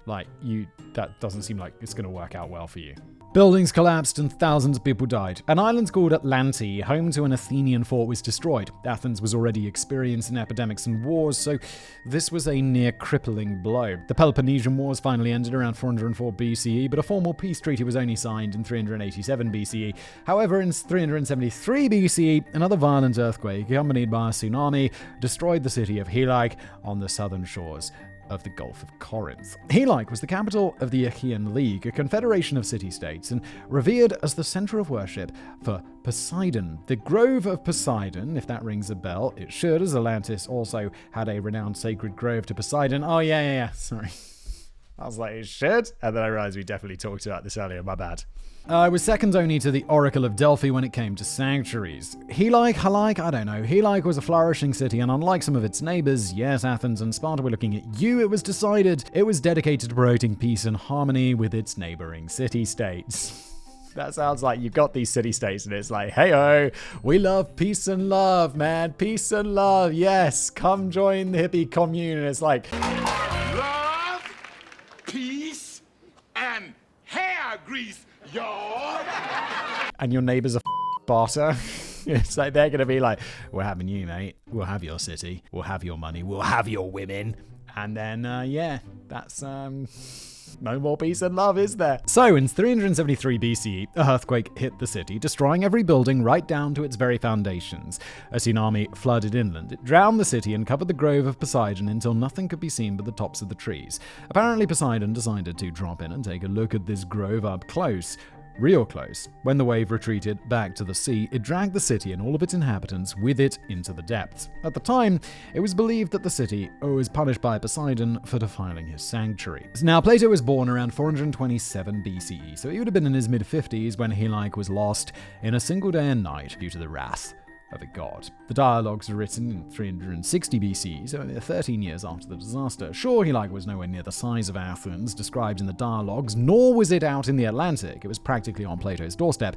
That doesn't seem like it's going to work out well for you. Buildings collapsed and thousands of people died. An island called Atlantis, home to an Athenian fort, was destroyed. Athens was already experiencing epidemics and wars, so this was a near crippling blow. The Peloponnesian Wars finally ended around 404 BCE, but a formal peace treaty was only signed in 387 BCE. However, in 373 BCE, another violent earthquake, accompanied by a tsunami, destroyed the city of Heli on the southern shores of the Gulf of Corinth. Heli was the capital of the Achaean League, a confederation of city-states, and revered as the center of worship for Poseidon. The Grove of Poseidon, if that rings a bell, it should, as Atlantis also had a renowned sacred grove to Poseidon. Oh, yeah, sorry. I was like, it should? And then I realized we definitely talked about this earlier, my bad. It was second only to the Oracle of Delphi when it came to sanctuaries. Heli was a flourishing city, and unlike some of its neighbors, yes, Athens and Sparta were looking at you, it was decided it was dedicated to promoting peace and harmony with its neighboring city-states. That sounds like you've got these city-states and it's like, hey-oh, we love peace and love, man. Peace and love, yes. Come join the hippie commune. And it's like, Love, peace, and hair grease, y'all. And your neighbors are Sparta. It's like they're going to be like, we're having you, mate. We'll have your city. We'll have your money. We'll have your women. And then, that's... no more peace and love, is there? So, in 373 BCE, a earthquake hit the city, destroying every building right down to its very foundations. A tsunami flooded inland. It drowned the city and covered the grove of Poseidon until nothing could be seen but the tops of the trees. Apparently, Poseidon decided to drop in and take a look at this grove up close. Real close. When the wave retreated back to the sea, it dragged the city and all of its inhabitants with it into the depths. At the time, it was believed that the city was punished by Poseidon for defiling his sanctuary. Now, Plato was born around 427 BCE, so he would have been in his mid-50s when Heli was lost in a single day and night due to the wrath of a god. The dialogues were written in 360 BCE, so only 13 years after the disaster. Sure, Heli was nowhere near the size of Athens described in the dialogues, nor was it out in the Atlantic. It was practically on Plato's doorstep.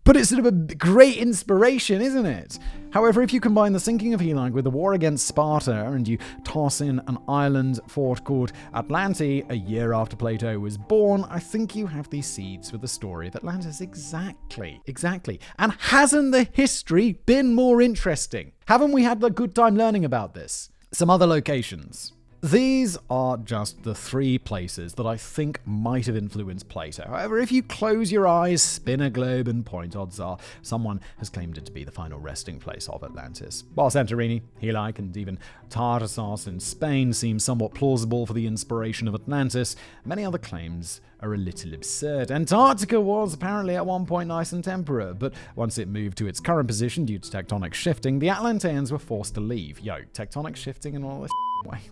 But it's sort of a great inspiration, isn't it? However, if you combine the sinking of Heli with the war against Sparta, and you toss in an island fort called Atlantis a year after Plato was born, I think you have the seeds for the story of Atlantis. Exactly. And hasn't the history been more interesting? Haven't we had a good time learning about this? Some other locations. These are just the three places that I think might have influenced Plato. However, if you close your eyes, spin a globe, and point, odds are someone has claimed it to be the final resting place of Atlantis. While Santorini, Heli, and even Tartessos in Spain seem somewhat plausible for the inspiration of Atlantis, many other claims are a little absurd. Antarctica was apparently at one point nice and temperate, but once it moved to its current position due to tectonic shifting, the Atlanteans were forced to leave. Tectonic shifting and all this.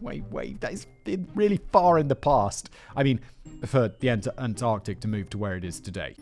Wait, that is really far in the past. I mean, for the Antarctic to move to where it is today.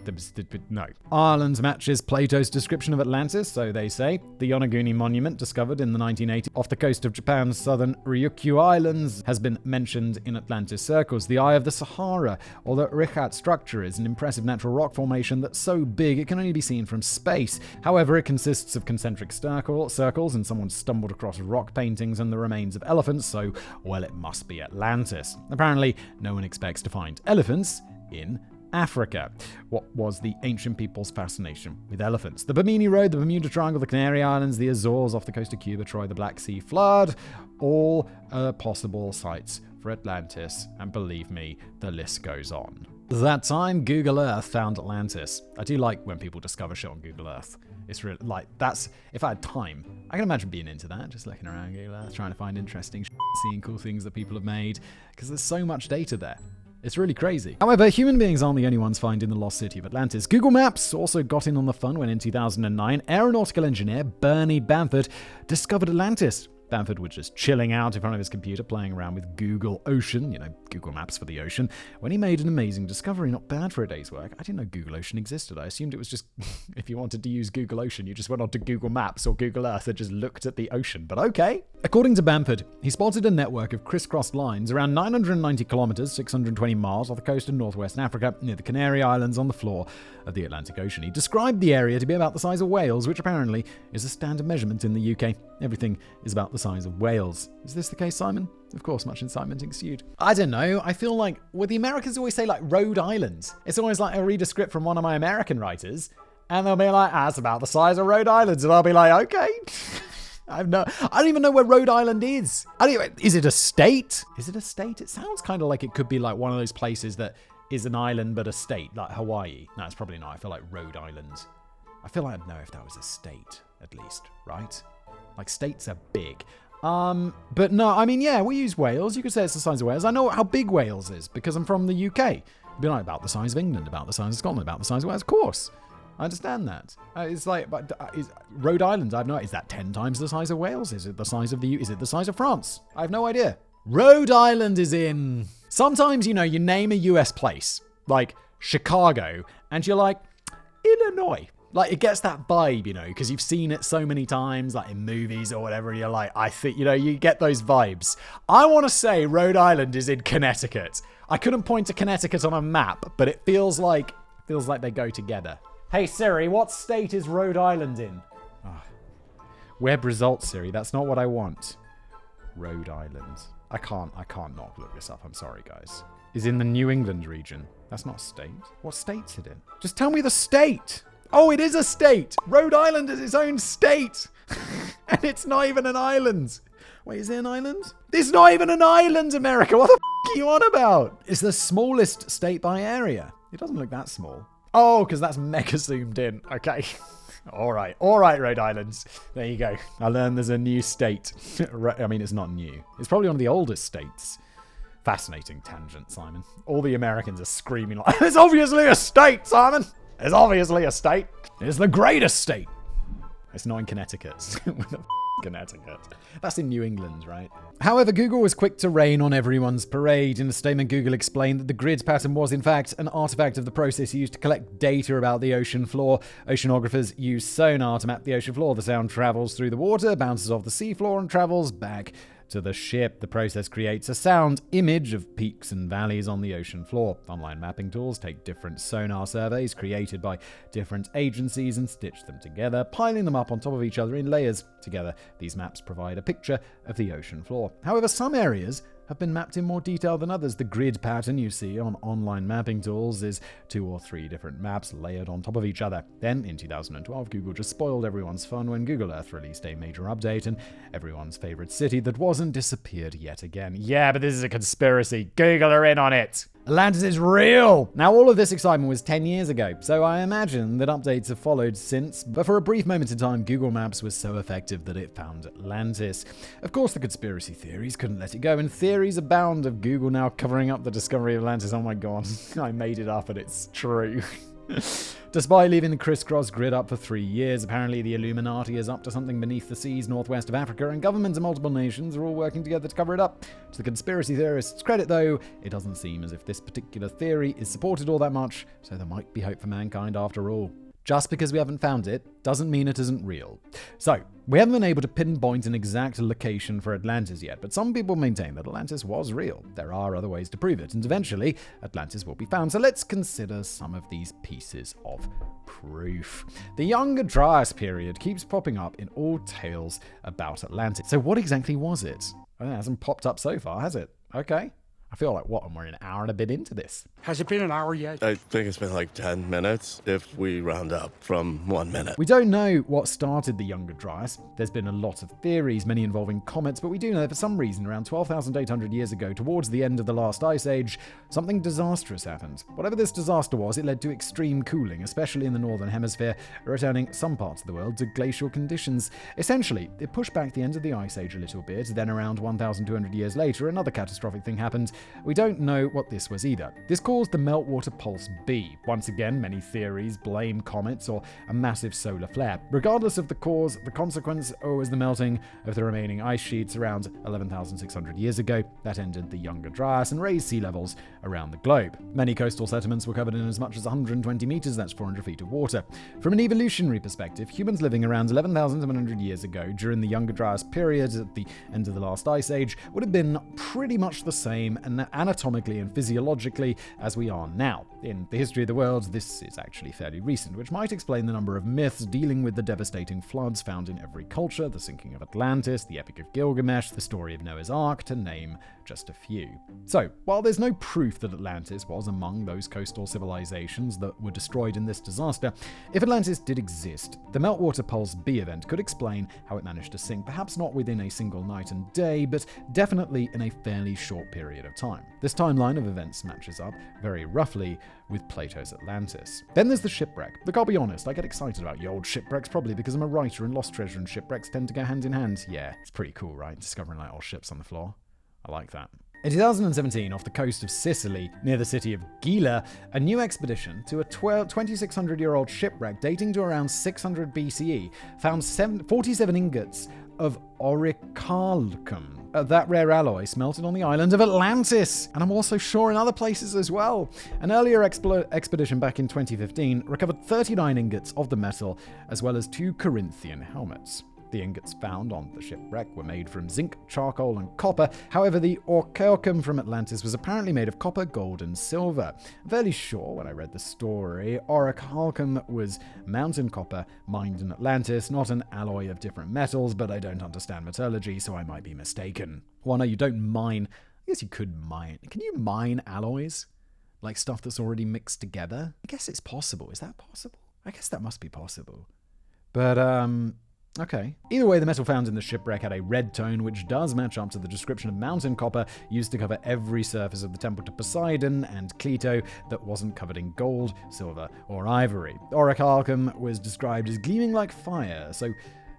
No. Ireland matches Plato's description of Atlantis, so they say. The Yonaguni monument, discovered in the 1980s off the coast of Japan's southern Ryukyu Islands, has been mentioned in Atlantis circles. The Eye of the Sahara, or the Richat structure, is an impressive natural rock formation that's so big it can only be seen from space. However, it consists of concentric circles, and someone stumbled across rock paintings and the remains of elephants, so, well, it must be Atlantis. Apparently, no one expects to find elephants in Africa. What was the ancient people's fascination with elephants? The Bimini Road, the Bermuda Triangle, the Canary Islands, the Azores off the coast of Cuba, Troy, the Black Sea flood, all possible sites for Atlantis, and believe me, the list goes on. That time, Google Earth found Atlantis. I do like when people discover shit on Google Earth. It's really, like, that's, if I had time, I can imagine being into that, just looking around Google Earth, trying to find interesting shit, seeing cool things that people have made, because there's so much data there. It's really crazy. However, human beings aren't the only ones finding the lost city of Atlantis. Google Maps also got in on the fun when in 2009, aeronautical engineer Bernie Bamford discovered Atlantis. Bamford was just chilling out in front of his computer, playing around with Google Ocean, Google Maps for the ocean, when he made an amazing discovery. Not bad for a day's work. I didn't know Google Ocean existed. I assumed it was just, if you wanted to use Google Ocean, you just went onto Google Maps or Google Earth and just looked at the ocean. But okay. According to Bamford, he spotted a network of crisscrossed lines around 990 kilometers, 620 miles off the coast of northwest Africa, near the Canary Islands on the floor of the Atlantic Ocean. He described the area to be about the size of Wales, which apparently is a standard measurement in the UK. Everything is about the size of Wales. Is this the case, Simon? Of course, much incitement ensued. I don't know. I feel like, well, the Americans always say, like, Rhode Island. It's always like I read a script from one of my American writers, and they'll be like, it's about the size of Rhode Island. And I'll be like, okay. I don't even know where Rhode Island is. Is it a state? Is it a state? It sounds kind of like it could be like one of those places that is an island but a state, like Hawaii. No, it's probably not. I feel like Rhode Island. I feel like I'd know if that was a state, at least, right? Like, states are big. But no, I mean, yeah, we use Wales. You could say it's the size of Wales. I know how big Wales is because I'm from the UK. It'd be like about the size of England, about the size of Scotland, about the size of Wales. Of course. I understand that. It's like, but is Rhode Island, I have no idea. Is that 10 times the size of Wales? Is it the size of is it the size of France? I have no idea. Rhode Island is in... Sometimes, you name a US place, like Chicago, and you're like, Illinois. Like, it gets that vibe, because you've seen it so many times, like in movies or whatever, and you're like, I think, you get those vibes. I want to say Rhode Island is in Connecticut. I couldn't point to Connecticut on a map, but it feels like they go together. Hey Siri, what state is Rhode Island in? Web results, Siri. That's not what I want. Rhode Island. I can't not look this up. I'm sorry, guys. Is in the New England region. That's not a state. What state's it in? Just tell me the state. Oh, it is a state. Rhode Island is its own state. And it's not even an island. Wait, is it an island? It's not even an island, America. What the are you on about? It's the smallest state by area. It doesn't look that small. Oh, because that's mega zoomed in. Okay. All right, Rhode Island. There you go. I learned there's a new state. I mean, it's not new. It's probably one of the oldest states. Fascinating tangent, Simon. All the Americans are screaming like, it's obviously a state, Simon. It's obviously a state. It's the greatest state. It's not in Connecticut. Connecticut. That's in New England, right? However, Google was quick to rain on everyone's parade. In a statement, Google explained that the grid pattern was, in fact, an artifact of the process used to collect data about the ocean floor. Oceanographers use sonar to map the ocean floor. The sound travels through the water, bounces off the seafloor, and travels back to the ship. The process creates a sound image of peaks and valleys on the ocean floor. Online mapping tools take different sonar surveys created by different agencies and stitch them together, piling them up on top of each other in layers. Together, these maps provide a picture of the ocean floor. However, some areas have been mapped in more detail than others. The grid pattern you see on online mapping tools is 2 or 3 different maps layered on top of each other. Then, in 2012, Google just spoiled everyone's fun when Google Earth released a major update, and everyone's favorite city that wasn't disappeared yet again. Yeah, but this is a conspiracy. Google are in on it. Atlantis is real! Now, all of this excitement was 10 years ago, so I imagine that updates have followed since, but for a brief moment in time, Google Maps was so effective that it found Atlantis. Of course, the conspiracy theories couldn't let it go, and theories abound of Google now covering up the discovery of Atlantis. Oh my god, I made it up and it's true. Despite leaving the crisscross grid up for 3 years, apparently the Illuminati is up to something beneath the seas northwest of Africa, and governments in multiple nations are all working together to cover it up. To the conspiracy theorists' credit, though, it doesn't seem as if this particular theory is supported all that much, so there might be hope for mankind after all. Just because we haven't found it doesn't mean it isn't real. So, we haven't been able to pinpoint an exact location for Atlantis yet, but some people maintain that Atlantis was real. There are other ways to prove it, and eventually Atlantis will be found. So let's consider some of these pieces of proof. The Younger Dryas period keeps popping up in all tales about Atlantis. So what exactly was it? Well, it hasn't popped up so far, has it? Okay. I feel like, we're an hour and a bit into this. Has it been an hour yet? I think it's been like 10 minutes if we round up from 1 minute. We don't know what started the Younger Dryas. There's been a lot of theories, many involving comets, but we do know that for some reason, around 12,800 years ago, towards the end of the last ice age, something disastrous happened. Whatever this disaster was, it led to extreme cooling, especially in the northern hemisphere, returning some parts of the world to glacial conditions. Essentially, it pushed back the end of the ice age a little bit, then around 1,200 years later, another catastrophic thing happened. We don't know what this was either. This caused the meltwater pulse B. Once again, many theories blame comets or a massive solar flare. Regardless of the cause, the consequence was the melting of the remaining ice sheets around 11,600 years ago. That ended the Younger Dryas and raised sea levels around the globe. Many coastal settlements were covered in as much as 120 meters, that's 400 feet of water. From an evolutionary perspective, humans living around 11,700 years ago during the Younger Dryas period at the end of the last ice age would have been pretty much the same and anatomically and physiologically as we are now. In the history of the world, this is actually fairly recent, which might explain the number of myths dealing with the devastating floods found in every culture, the sinking of Atlantis, the Epic of Gilgamesh, the story of Noah's Ark, to name just a few. So, while there's no proof that Atlantis was among those coastal civilizations that were destroyed in this disaster, if Atlantis did exist, the meltwater pulse B event could explain how it managed to sink, perhaps not within a single night and day, but definitely in a fairly short period of time. This timeline of events matches up very roughly with Plato's Atlantis. Then there's the shipwreck. Look, I'll be honest, I get excited about your old shipwrecks probably because I'm a writer and lost treasure and shipwrecks tend to go hand in hand. Yeah, it's pretty cool, right? Discovering like old ships on the floor. I like that. In 2017, off the coast of Sicily, near the city of Gela, a new expedition to a 2,600-year-old shipwreck dating to around 600 BCE found 47 ingots of orichalcum, that rare alloy smelted on the island of Atlantis, and I'm also sure in other places as well. An earlier expedition back in 2015 recovered 39 ingots of the metal, as well as 2 Corinthian helmets. The ingots found on the shipwreck were made from zinc, charcoal, and copper. However, the orichalcum from Atlantis was apparently made of copper, gold, and silver. I'm fairly sure when I read the story, orichalcum was mountain copper mined in Atlantis, not an alloy of different metals, but I don't understand metallurgy, so I might be mistaken. Well, no, you don't mine. I guess you could mine. Can you mine alloys? Like stuff that's already mixed together? I guess it's possible. Is that possible? I guess that must be possible. But, okay. Either way, the metal found in the shipwreck had a red tone, which does match up to the description of mountain copper used to cover every surface of the temple to Poseidon and Clito that wasn't covered in gold, silver, or ivory. Orichalcum was described as gleaming like fire, so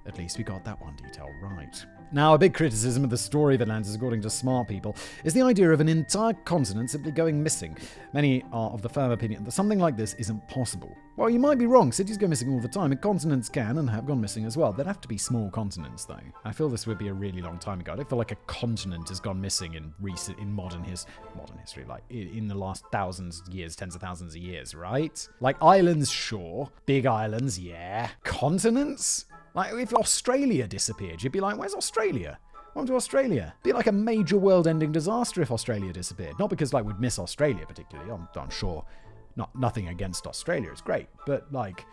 at least we got that one detail right. Now, a big criticism of the story of Atlantis, according to smart people, is the idea of an entire continent simply going missing. Many are of the firm opinion that something like this isn't possible. Well, you might be wrong. Cities go missing all the time, and continents can and have gone missing as well. They'd have to be small continents, though. I feel this would be a really long time ago. I don't feel like a continent has gone missing in modern history, like in the last thousands of years, tens of thousands of years, right? Like islands, sure. Big islands, yeah. Continents? Like, if Australia disappeared, you'd be like, where's Australia? What to Australia? It'd be like a major world-ending disaster if Australia disappeared. Not because, like, we'd miss Australia particularly. I'm sure. Nothing against Australia. It's great. But, like,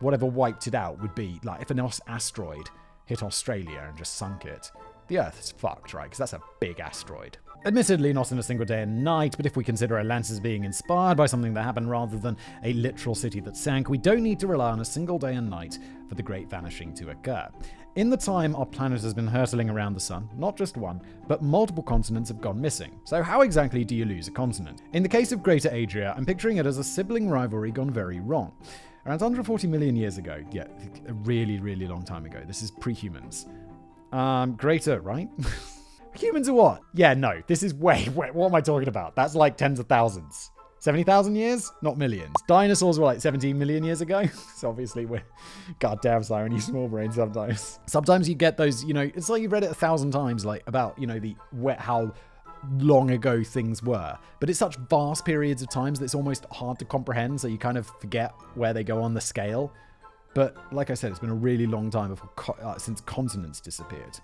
whatever wiped it out would be, like, if an asteroid hit Australia and just sunk it, the Earth is fucked, right? Because that's a big asteroid. Admittedly, not in a single day and night, but if we consider Atlantis being inspired by something that happened rather than a literal city that sank, we don't need to rely on a single day and night for the Great Vanishing to occur. In the time our planet has been hurtling around the sun, not just one, but multiple continents have gone missing. So how exactly do you lose a continent? In the case of Greater Adria, I'm picturing it as a sibling rivalry gone very wrong. Around 140 million years ago, yeah, a really, really long time ago. This is pre-humans. Greater, right? Humans are what? Yeah, no, this is way, what am I talking about? That's like tens of thousands. 70,000 years? Not millions. Dinosaurs were like 17 million years ago. So obviously we're goddamn Siren, you small brain sometimes. Sometimes you get those, it's like you've read it 1,000 times, like about, how long ago things were. But it's such vast periods of times that it's almost hard to comprehend, so you kind of forget where they go on the scale. But like I said, it's been a really long time since continents disappeared.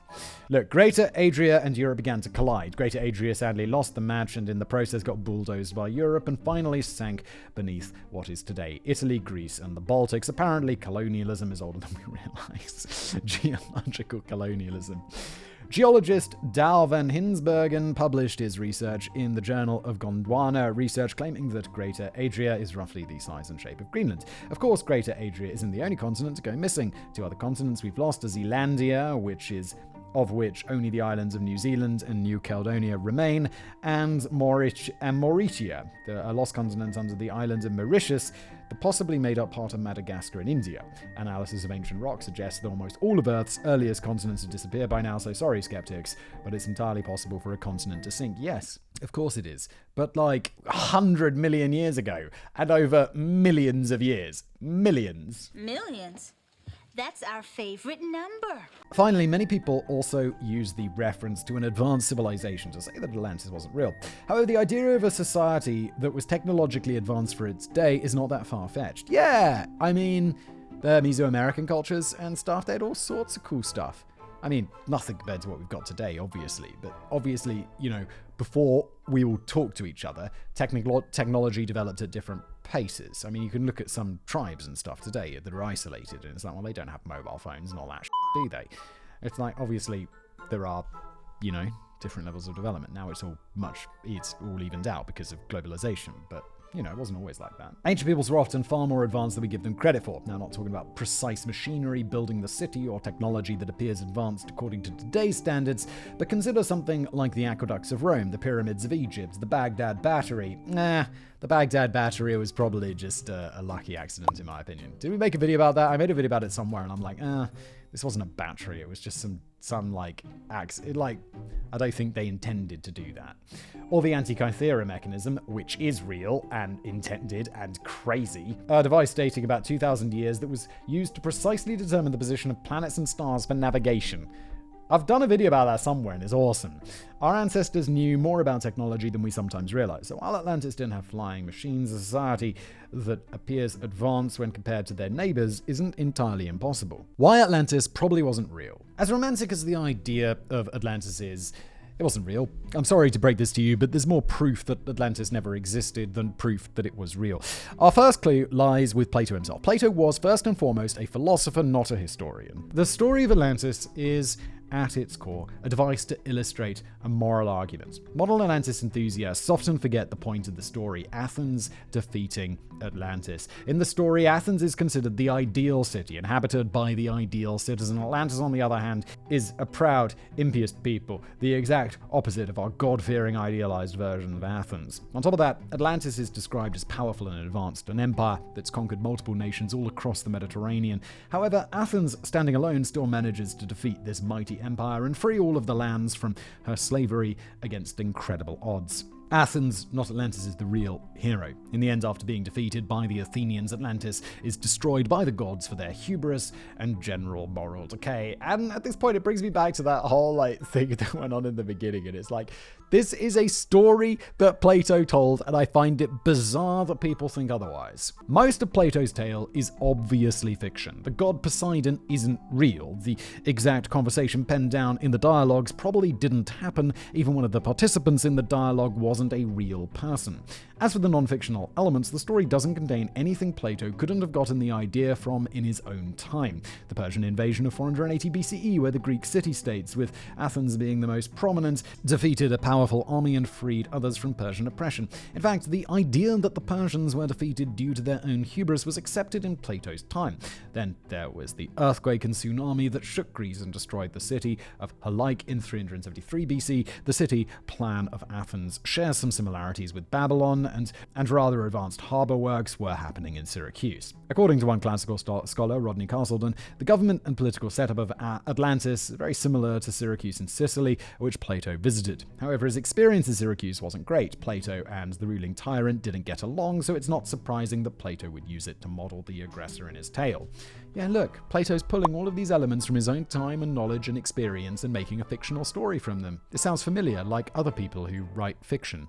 Look, Greater Adria and Europe began to collide. Greater Adria sadly lost the match and in the process got bulldozed by Europe and finally sank beneath what is today Italy, Greece, and the Baltics. Apparently, colonialism is older than we realize. Geological colonialism. Geologist Douwe van Hinsbergen published his research in the Journal of Gondwana Research, claiming that Greater Adria is roughly the size and shape of Greenland. Of course, Greater Adria isn't the only continent to go missing. 2 other continents we've lost are Zealandia, of which only the islands of New Zealand and New Caledonia remain, and Mauritius, a lost continent under the island of Mauritius, that possibly made up part of Madagascar and India. Analysis of ancient rock suggests that almost all of Earth's earliest continents have disappeared by now, so sorry, skeptics, but it's entirely possible for a continent to sink. Yes, of course it is. But like 100 million years ago, and over millions of years. Millions. Millions? That's our favorite number. Finally, many people also use the reference to an advanced civilization to say that Atlantis wasn't real. However, the idea of a society that was technologically advanced for its day is not that far-fetched. Yeah, I mean, the Mesoamerican cultures and stuff, they had all sorts of cool stuff. I mean, nothing compared to what we've got today, obviously. But obviously, before we all talk to each other, technology developed at different paces. I mean, you can look at some tribes and stuff today that are isolated, and it's like, well, they don't have mobile phones and all that shit, do they? It's like, obviously, there are, different levels of development. Now it's all evened out because of globalization, but it wasn't always like that. Ancient peoples were often far more advanced than we give them credit for. Now, I'm not talking about precise machinery building the city or technology that appears advanced according to today's standards, but consider something like the aqueducts of Rome, the pyramids of Egypt, the Baghdad Battery. The Baghdad Battery was probably just a lucky accident, in my opinion. Did we make a video about that? I made a video about it somewhere, and I'm like, this wasn't a battery. It was just some axe. I don't think they intended to do that. Or the Antikythera mechanism, which is real and intended and crazy. A device dating about 2,000 years that was used to precisely determine the position of planets and stars for navigation. I've done a video about that somewhere, and it's awesome. Our ancestors knew more about technology than we sometimes realize. So while Atlantis didn't have flying machines, a society that appears advanced when compared to their neighbors isn't entirely impossible. Why Atlantis probably wasn't real. As romantic as the idea of Atlantis is, it wasn't real. I'm sorry to break this to you, but there's more proof that Atlantis never existed than proof that it was real. Our first clue lies with Plato himself. Plato was first and foremost a philosopher, not a historian. The story of Atlantis is, at its core, a device to illustrate a moral argument. Modern Atlantis enthusiasts often forget the point of the story, Athens defeating Atlantis. In the story, Athens is considered the ideal city, inhabited by the ideal citizen. Atlantis, on the other hand, is a proud, impious people, the exact opposite of our God-fearing, idealized version of Athens. On top of that, Atlantis is described as powerful and advanced, an empire that's conquered multiple nations all across the Mediterranean. However, Athens, standing alone, still manages to defeat this mighty empire and free all of the lands from her slavery against incredible odds. Athens, not Atlantis, is the real hero. In the end, after being defeated by the Athenians, Atlantis is destroyed by the gods for their hubris and general moral decay. And at this point, it brings me back to that whole thing that went on in the beginning, and it's like, this is a story that Plato told, and I find it bizarre that people think otherwise. Most of Plato's tale is obviously fiction. The god Poseidon isn't real. The exact conversation penned down in the dialogues probably didn't happen. Even one of the participants in the dialogue wasn't a real person. As for the non-fictional elements, the story doesn't contain anything Plato couldn't have gotten the idea from in his own time. The Persian invasion of 480 BCE, where the Greek city-states, with Athens being the most prominent, defeated a powerful army and freed others from Persian oppression. In fact, the idea that the Persians were defeated due to their own hubris was accepted in Plato's time. Then there was the earthquake and tsunami that shook Greece and destroyed the city of Halike in 373 BC. The city plan of Athens shares shares some similarities with Babylon, and rather advanced harbor works were happening in Syracuse. According to one classical scholar, Rodney Castleton, the government and political setup of Atlantis is very similar to Syracuse in Sicily, which Plato visited. However, his experience in Syracuse wasn't great. Plato and the ruling tyrant didn't get along, so it's not surprising that Plato would use it to model the aggressor in his tale. Yeah, look, Plato's pulling all of these elements from his own time and knowledge and experience and making a fictional story from them. This sounds familiar, like other people who write fiction.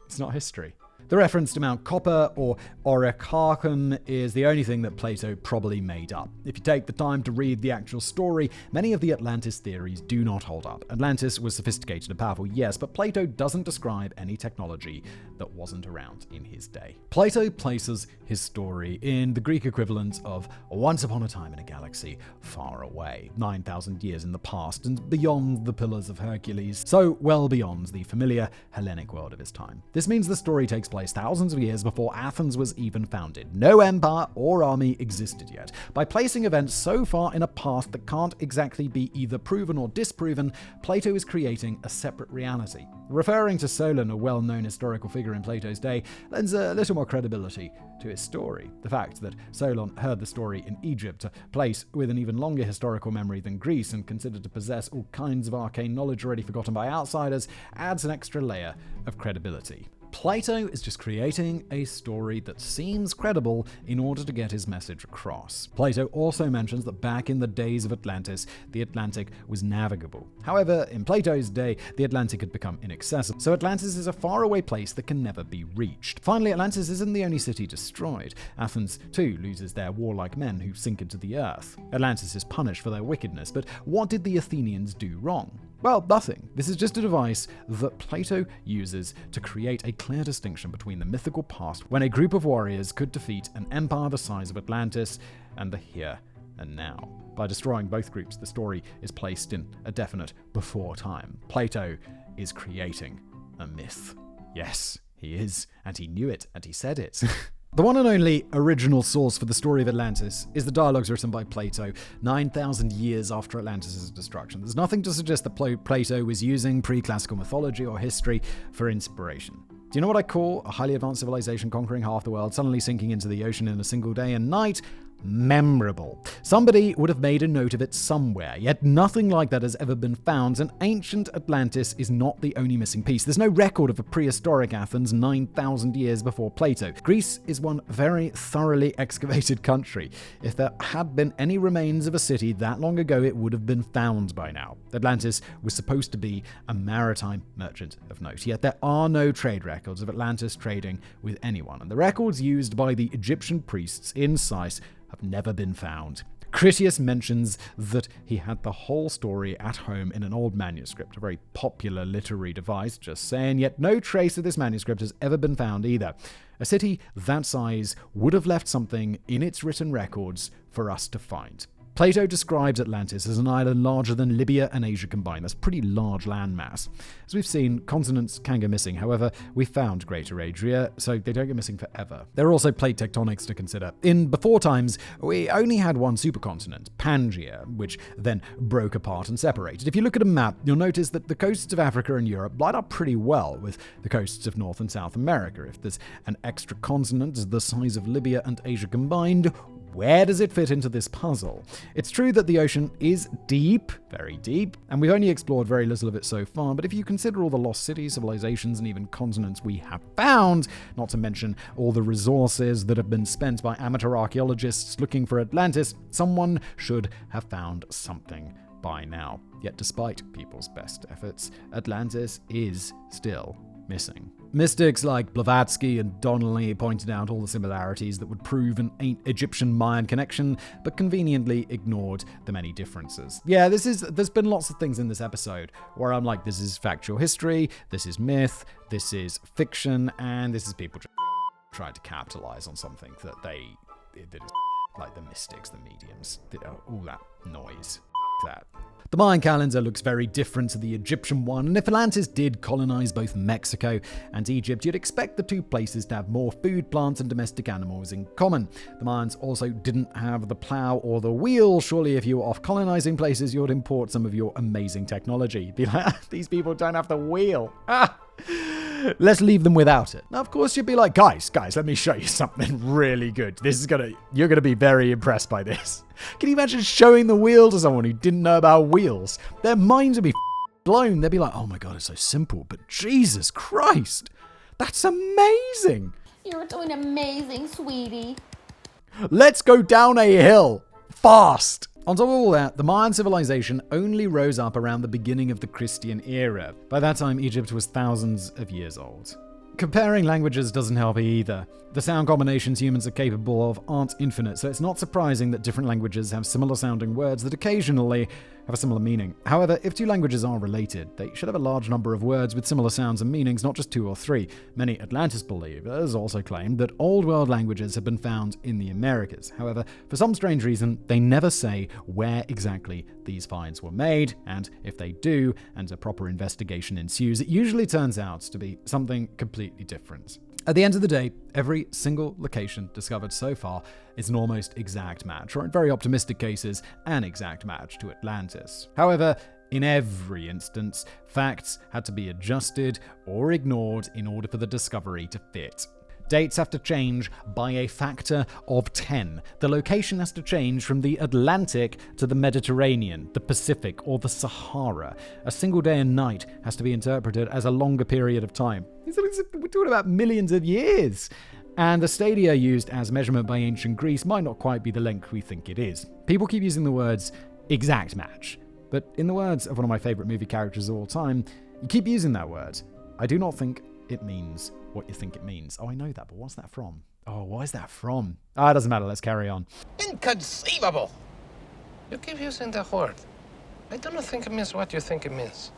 It's not history. The reference to Mount Copper or Orichalcum is the only thing that Plato probably made up. If you take the time to read the actual story, many of the Atlantis theories do not hold up. Atlantis was sophisticated and powerful, yes, but Plato doesn't describe any technology that wasn't around in his day. Plato places his story in the Greek equivalent of once upon a time in a galaxy far away, 9,000 years in the past and beyond the Pillars of Hercules, so well beyond the familiar Hellenic world of his time. This means the story takes place thousands of years before Athens was even founded. No empire or army existed yet. By placing events so far in a past that can't exactly be either proven or disproven, Plato is creating a separate reality. Referring to Solon, a well-known historical figure in Plato's day, lends a little more credibility to his story. The fact that Solon heard the story in Egypt, a place with an even longer historical memory than Greece and considered to possess all kinds of arcane knowledge already forgotten by outsiders, adds an extra layer of credibility. Plato is just creating a story that seems credible in order to get his message across. Plato also mentions that back in the days of Atlantis, the Atlantic was navigable. However, in Plato's day, the Atlantic had become inaccessible, so Atlantis is a faraway place that can never be reached. Finally, Atlantis isn't the only city destroyed. Athens, too, loses their warlike men who sink into the earth. Atlantis is punished for their wickedness, but what did the Athenians do wrong? Well, nothing. This is just a device that Plato uses to create a clear distinction between the mythical past, when a group of warriors could defeat an empire the size of Atlantis, and the here and now. By destroying both groups, the story is placed in a definite before time. Plato is creating a myth. Yes, he is, and he knew it, and he said it. The one and only original source for the story of Atlantis is the dialogues written by Plato 9,000 years after Atlantis' destruction. There's nothing to suggest that Plato was using pre-classical mythology or history for inspiration. Do you know what I call a highly advanced civilization conquering half the world, suddenly sinking into the ocean in a single day and night? Memorable. Somebody would have made a note of it somewhere, yet nothing like that has ever been found, and ancient Atlantis is not the only missing piece. There's no record of a prehistoric Athens 9,000 years before Plato. Greece is one very thoroughly excavated country. If there had been any remains of a city that long ago, it would have been found by now. Atlantis was supposed to be a maritime merchant of note, yet there are no trade records of Atlantis trading with anyone, and the records used by the Egyptian priests in Sais have never been found. Critias mentions that he had the whole story at home in an old manuscript, a very popular literary device, just saying, yet no trace of this manuscript has ever been found either. A city that size would have left something in its written records for us to find. Plato describes Atlantis as an island larger than Libya and Asia combined. That's a pretty large landmass. As we've seen, continents can go missing. However, we found Greater Adria, so they don't go missing forever. There are also plate tectonics to consider. In before times, we only had one supercontinent, Pangaea, which then broke apart and separated. If you look at a map, you'll notice that the coasts of Africa and Europe line up pretty well with the coasts of North and South America. If there's an extra continent the size of Libya and Asia combined, where does it fit into this puzzle? It's true that the ocean is deep, very deep, and we've only explored very little of it so far, but if you consider all the lost cities, civilizations, and even continents we have found, not to mention all the resources that have been spent by amateur archaeologists looking for Atlantis, someone should have found something by now. Yet despite people's best efforts, Atlantis is still missing. Mystics like Blavatsky and Donnelly pointed out all the similarities that would prove an Egyptian-Mayan connection, but conveniently ignored the many differences. Yeah, there's been lots of things in this episode where I'm like, this is factual history, this is myth, this is fiction, and this is people trying to capitalize on something that is like the mystics, the mediums, all that noise. That. The Mayan calendar looks very different to the Egyptian one, and if Atlantis did colonize both Mexico and Egypt, you'd expect the two places to have more food, plants, and domestic animals in common. The Mayans also didn't have the plow or the wheel. Surely if you were off colonizing places, you'd import some of your amazing technology. Be like, these people don't have the wheel. Let's leave them without it. Now, of course, you'd be like, guys, let me show you something really good. You're gonna be very impressed by this. Can you imagine showing the wheel to someone who didn't know about wheels? Their minds would be blown. They'd be like, oh my God, it's so simple, but Jesus Christ, that's amazing. You're doing amazing, sweetie. Let's go down a hill fast. On top of all that, the Mayan civilization only rose up around the beginning of the Christian era. By that time, Egypt was thousands of years old. Comparing languages doesn't help either. The sound combinations humans are capable of aren't infinite, so it's not surprising that different languages have similar sounding words that occasionally have a similar meaning. However, if two languages are related, they should have a large number of words with similar sounds and meanings, not just 2 or 3. Many Atlantis believers also claim that Old World languages have been found in the Americas. However, for some strange reason, they never say where exactly these finds were made, and if they do, and a proper investigation ensues, it usually turns out to be something completely different. At the end of the day, every single location discovered so far is an almost exact match, or in very optimistic cases, an exact match to Atlantis. However, in every instance, facts had to be adjusted or ignored in order for the discovery to fit. Dates have to change by a factor of 10. The location has to change from the Atlantic to the Mediterranean, the Pacific, or the Sahara. A single day and night has to be interpreted as a longer period of time. We're talking about millions of years. And the stadia used as measurement by ancient Greece might not quite be the length we think it is. People keep using the words exact match, but in the words of one of my favorite movie characters of all time, you keep using that word. I do not think it means what you think it means. Oh, I know that, but what's that from? Oh, what is that from? It doesn't matter. Let's carry on. Inconceivable! You keep using the word. I do not think it means what you think it means.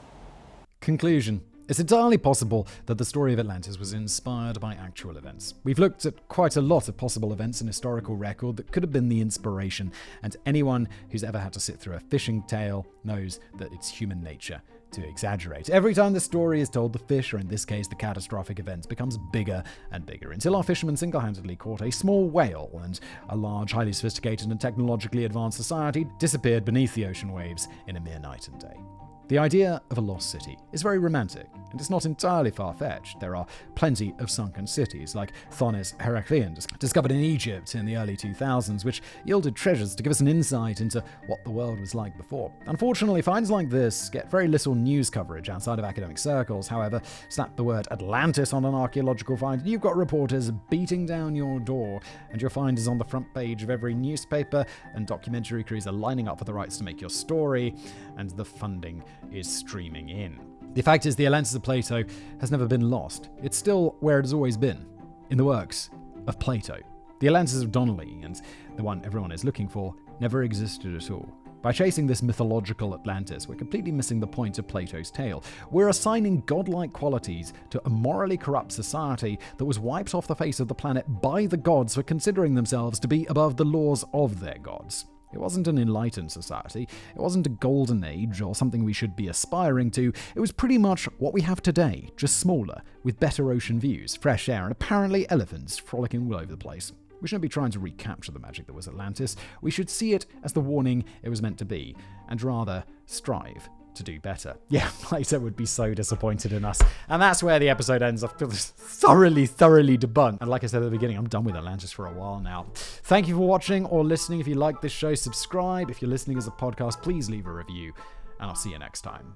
Conclusion. It's entirely possible that the story of Atlantis was inspired by actual events. We've looked at quite a lot of possible events in historical record that could have been the inspiration, and anyone who's ever had to sit through a fishing tale knows that it's human nature to exaggerate. Every time the story is told, the fish, or in this case the catastrophic events, becomes bigger and bigger, until our fishermen single-handedly caught a small whale, and a large, highly sophisticated and technologically advanced society disappeared beneath the ocean waves in a mere night and day. The idea of a lost city is very romantic, and it's not entirely far-fetched. There are plenty of sunken cities, like Thonis Heraclean, discovered in Egypt in the early 2000s, which yielded treasures to give us an insight into what the world was like before. Unfortunately, finds like this get very little news coverage outside of academic circles. However, slap the word Atlantis on an archaeological find, and you've got reporters beating down your door, and your find is on the front page of every newspaper, and documentary crews are lining up for the rights to make your story, and the funding is streaming in. The fact is, the Atlantis of Plato has never been lost. It's still where it has always been, in the works of Plato. The Atlantis of Donnelly, and the one everyone is looking for, never existed at all. By chasing this mythological Atlantis, we're completely missing the point of Plato's tale. We're assigning godlike qualities to a morally corrupt society that was wiped off the face of the planet by the gods for considering themselves to be above the laws of their gods. It wasn't an enlightened society, it wasn't a golden age or something we should be aspiring to. It was pretty much what we have today, just smaller, with better ocean views, fresh air, and apparently elephants frolicking all over the place. We shouldn't be trying to recapture the magic that was Atlantis. We should see it as the warning it was meant to be, and rather strive to do better. Yeah, Plato would be so disappointed in us. And that's where the episode ends. I feel thoroughly debunked. And like I said at the beginning, I'm done with Atlantis for a while now. Thank you for watching or listening. If you like this show, subscribe. If you're listening as a podcast, please leave a review. And I'll see you next time.